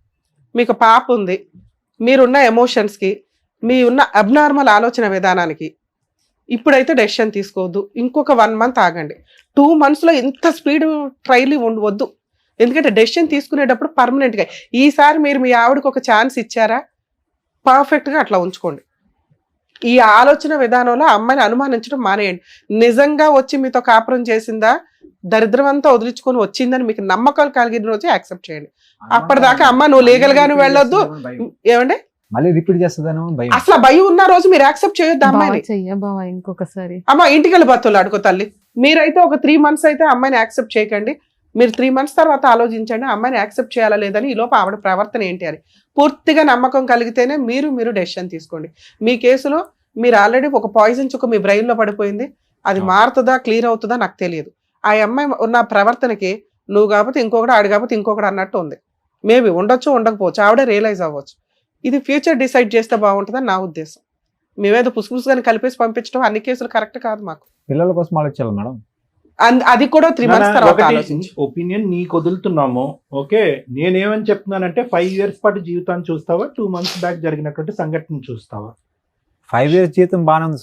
మీకు పాప ఉంది, మీరున్న ఎమోషన్స్కి, మీ ఉన్న అబ్నార్మల్ ఆలోచన విధానానికి ఇప్పుడైతే డెసిషన్ తీసుకోవద్దు. ఇంకొక 1 month ఆగండి. 2 monthsలో ఇంత స్పీడ్ ట్రైల్ వద్దు. ఎందుకంటే డెసిషన్ తీసుకునేటప్పుడు పర్మనెంట్గా ఈసారి మీరు మీ ఆవిడకి ఒక ఛాన్స్ ఇచ్చారా, పర్ఫెక్ట్గా అట్లా ఉంచుకోండి. ఈ ఆలోచన విధానంలో అమ్మాయిని అనుమానించడం మానేయండి. నిజంగా వచ్చి మీతో కాపురం చేసిందా, దరిద్రం అంతా వదిలించుకొని వచ్చిందని మీకు నమ్మకాలు కలిగిన రోజే యాక్సెప్ట్ చేయండి. అప్పటిదాకా అమ్మ నువ్వు లీగల్ గాను వెళ్ళొద్దు. ఏమండి మళ్ళీ రిపీట్ చేస్తుందేమో భయం. అసలు భయం ఉన్న రోజు మీరు యాక్సెప్ట్ చేయొద్దు అమ్మాయిని. చెయ్య బావా ఇంకొకసారి. అమ్మ ఇంటికి వెళ్ళి బతులు అడుకో తల్లి. మీరైతే ఒక 3 months అయితే అమ్మాయిని యాక్సెప్ట్ చేయకండి. మీరు 3 months తర్వాత ఆలోచించండి అమ్మాయిని యాక్సెప్ట్ చేయాలా లేదని. ఈ లోపు ఆవిడ ప్రవర్తన ఏంటి అని పూర్తిగా నమ్మకం కలిగితేనే మీరు డెసిషన్ తీసుకోండి. మీ కేసులో మీరు ఆల్రెడీ ఒక పాయిజన్ చుక్క మీ బ్రెయిన్ లో పడిపోయింది. అది మారుతుందా క్లియర్ అవుతుందా నాకు తెలియదు. ఆ అమ్మాయి ఉన్న ప్రవర్తనకి నువ్వు కాకపోతే ఇంకొకటి, ఆడు కాకపోతే ఇంకొకటి అన్నట్టు ఉంది. మేబీ ఉండొచ్చు ఉండకపోవచ్చు, ఆవిడే రియలైజ్ అవ్వచ్చు. ఇది ఫ్యూచర్ డిసైడ్ చేస్తే బాగుంటుందని నా ఉద్దేశం. మేమేదో పుసుపుసుగాని కలిపేసి పంపించడం అన్ని కేసులు కరెక్ట్ కాదు. మాకు పిల్లల కోసం ఆలోచించాలి మేడం. అది కూడా 3 months తర్వాత ఆలోచించి ఒపీనియన్ నీకు వదులుతున్నాము. ఓకే, నేనేమని చెప్తున్నానంటే 5 years పాటు జీవితాన్ని చూస్తావా, 2 months బ్యాక్ జరిగినటువంటి సంఘటన చూస్తావా? 5 years జీతం బాగానే ఉంది.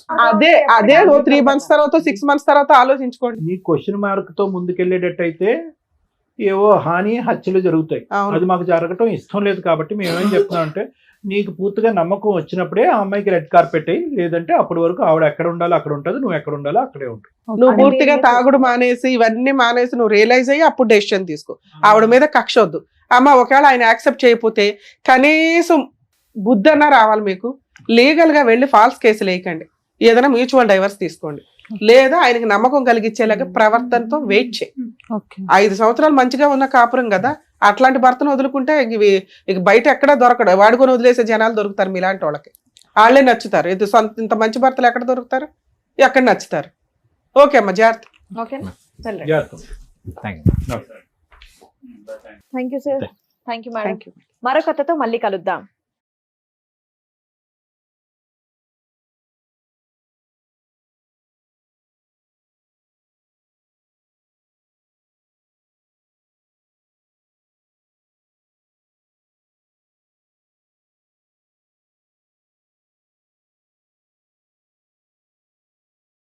అదే 3 months తర్వాత 6 months తర్వాత ఆలోచించుకోండి. నీ క్వశ్చన్ మార్క్ తో ముందుకెళ్ళేటట్టయితే ఏవో హాని హత్యలు జరుగుతాయి. అది మాకు జరగటం ఇష్టం లేదు. కాబట్టి మేమేం చెప్తున్నాం అంటే నీకు పూర్తిగా నమ్మకం వచ్చినప్పుడే ఆ అమ్మాయికి రెడ్ కార్పెట్ అయ్యి, లేదంటే అప్పటి వరకు ఆవిడ ఎక్కడ ఉండాలో అక్కడ ఉంటుంది, నువ్వు ఎక్కడ ఉండాలో అక్కడే ఉంటుంది. నువ్వు పూర్తిగా తాగుడు మానేసి ఇవన్నీ మానేసి నువ్వు రియలైజ్ అయ్యి అప్పుడు డెసిషన్ తీసుకో. ఆవిడ మీద కక్ష వద్దు. అమ్మ ఒకవేళ ఆయన యాక్సెప్ట్ చేయకపోతే కనీసం బుద్ధి అన్నా రావాలి మీకు. లీగల్ గా వెళ్ళి ఫాల్స్ కేసులు వేయకండి. ఏదైనా మ్యూచువల్ డైవర్స్ తీసుకోండి. లేదా ఆయనకి నమ్మకం కలిగించేలాగా ప్రవర్తనతో వెయిట్ చేయి. ఓకే 5 సంవత్సరాలు మంచిగా ఉన్న కాపురం కదా, అట్లాంటి భర్తను వదులుకుంటే ఇక బయట ఎక్కడా దొరకడు. వాడుకొని వదిలేసే జనాలు దొరుకుతారు మీలాంటి వాళ్ళకి. వాళ్ళే నచ్చుతారు. ఇంత మంచి భర్తలు ఎక్కడ దొరుకుతారు, ఎక్కడ నచ్చుతారు. ఓకే అమ్మా, జాగ్రత్త. ఓకేనా, వెళ్ళండి. Thank you. Thank you sir. Thank you madam. Thank you. మరో కథతో మళ్ళీ కలుద్దాం.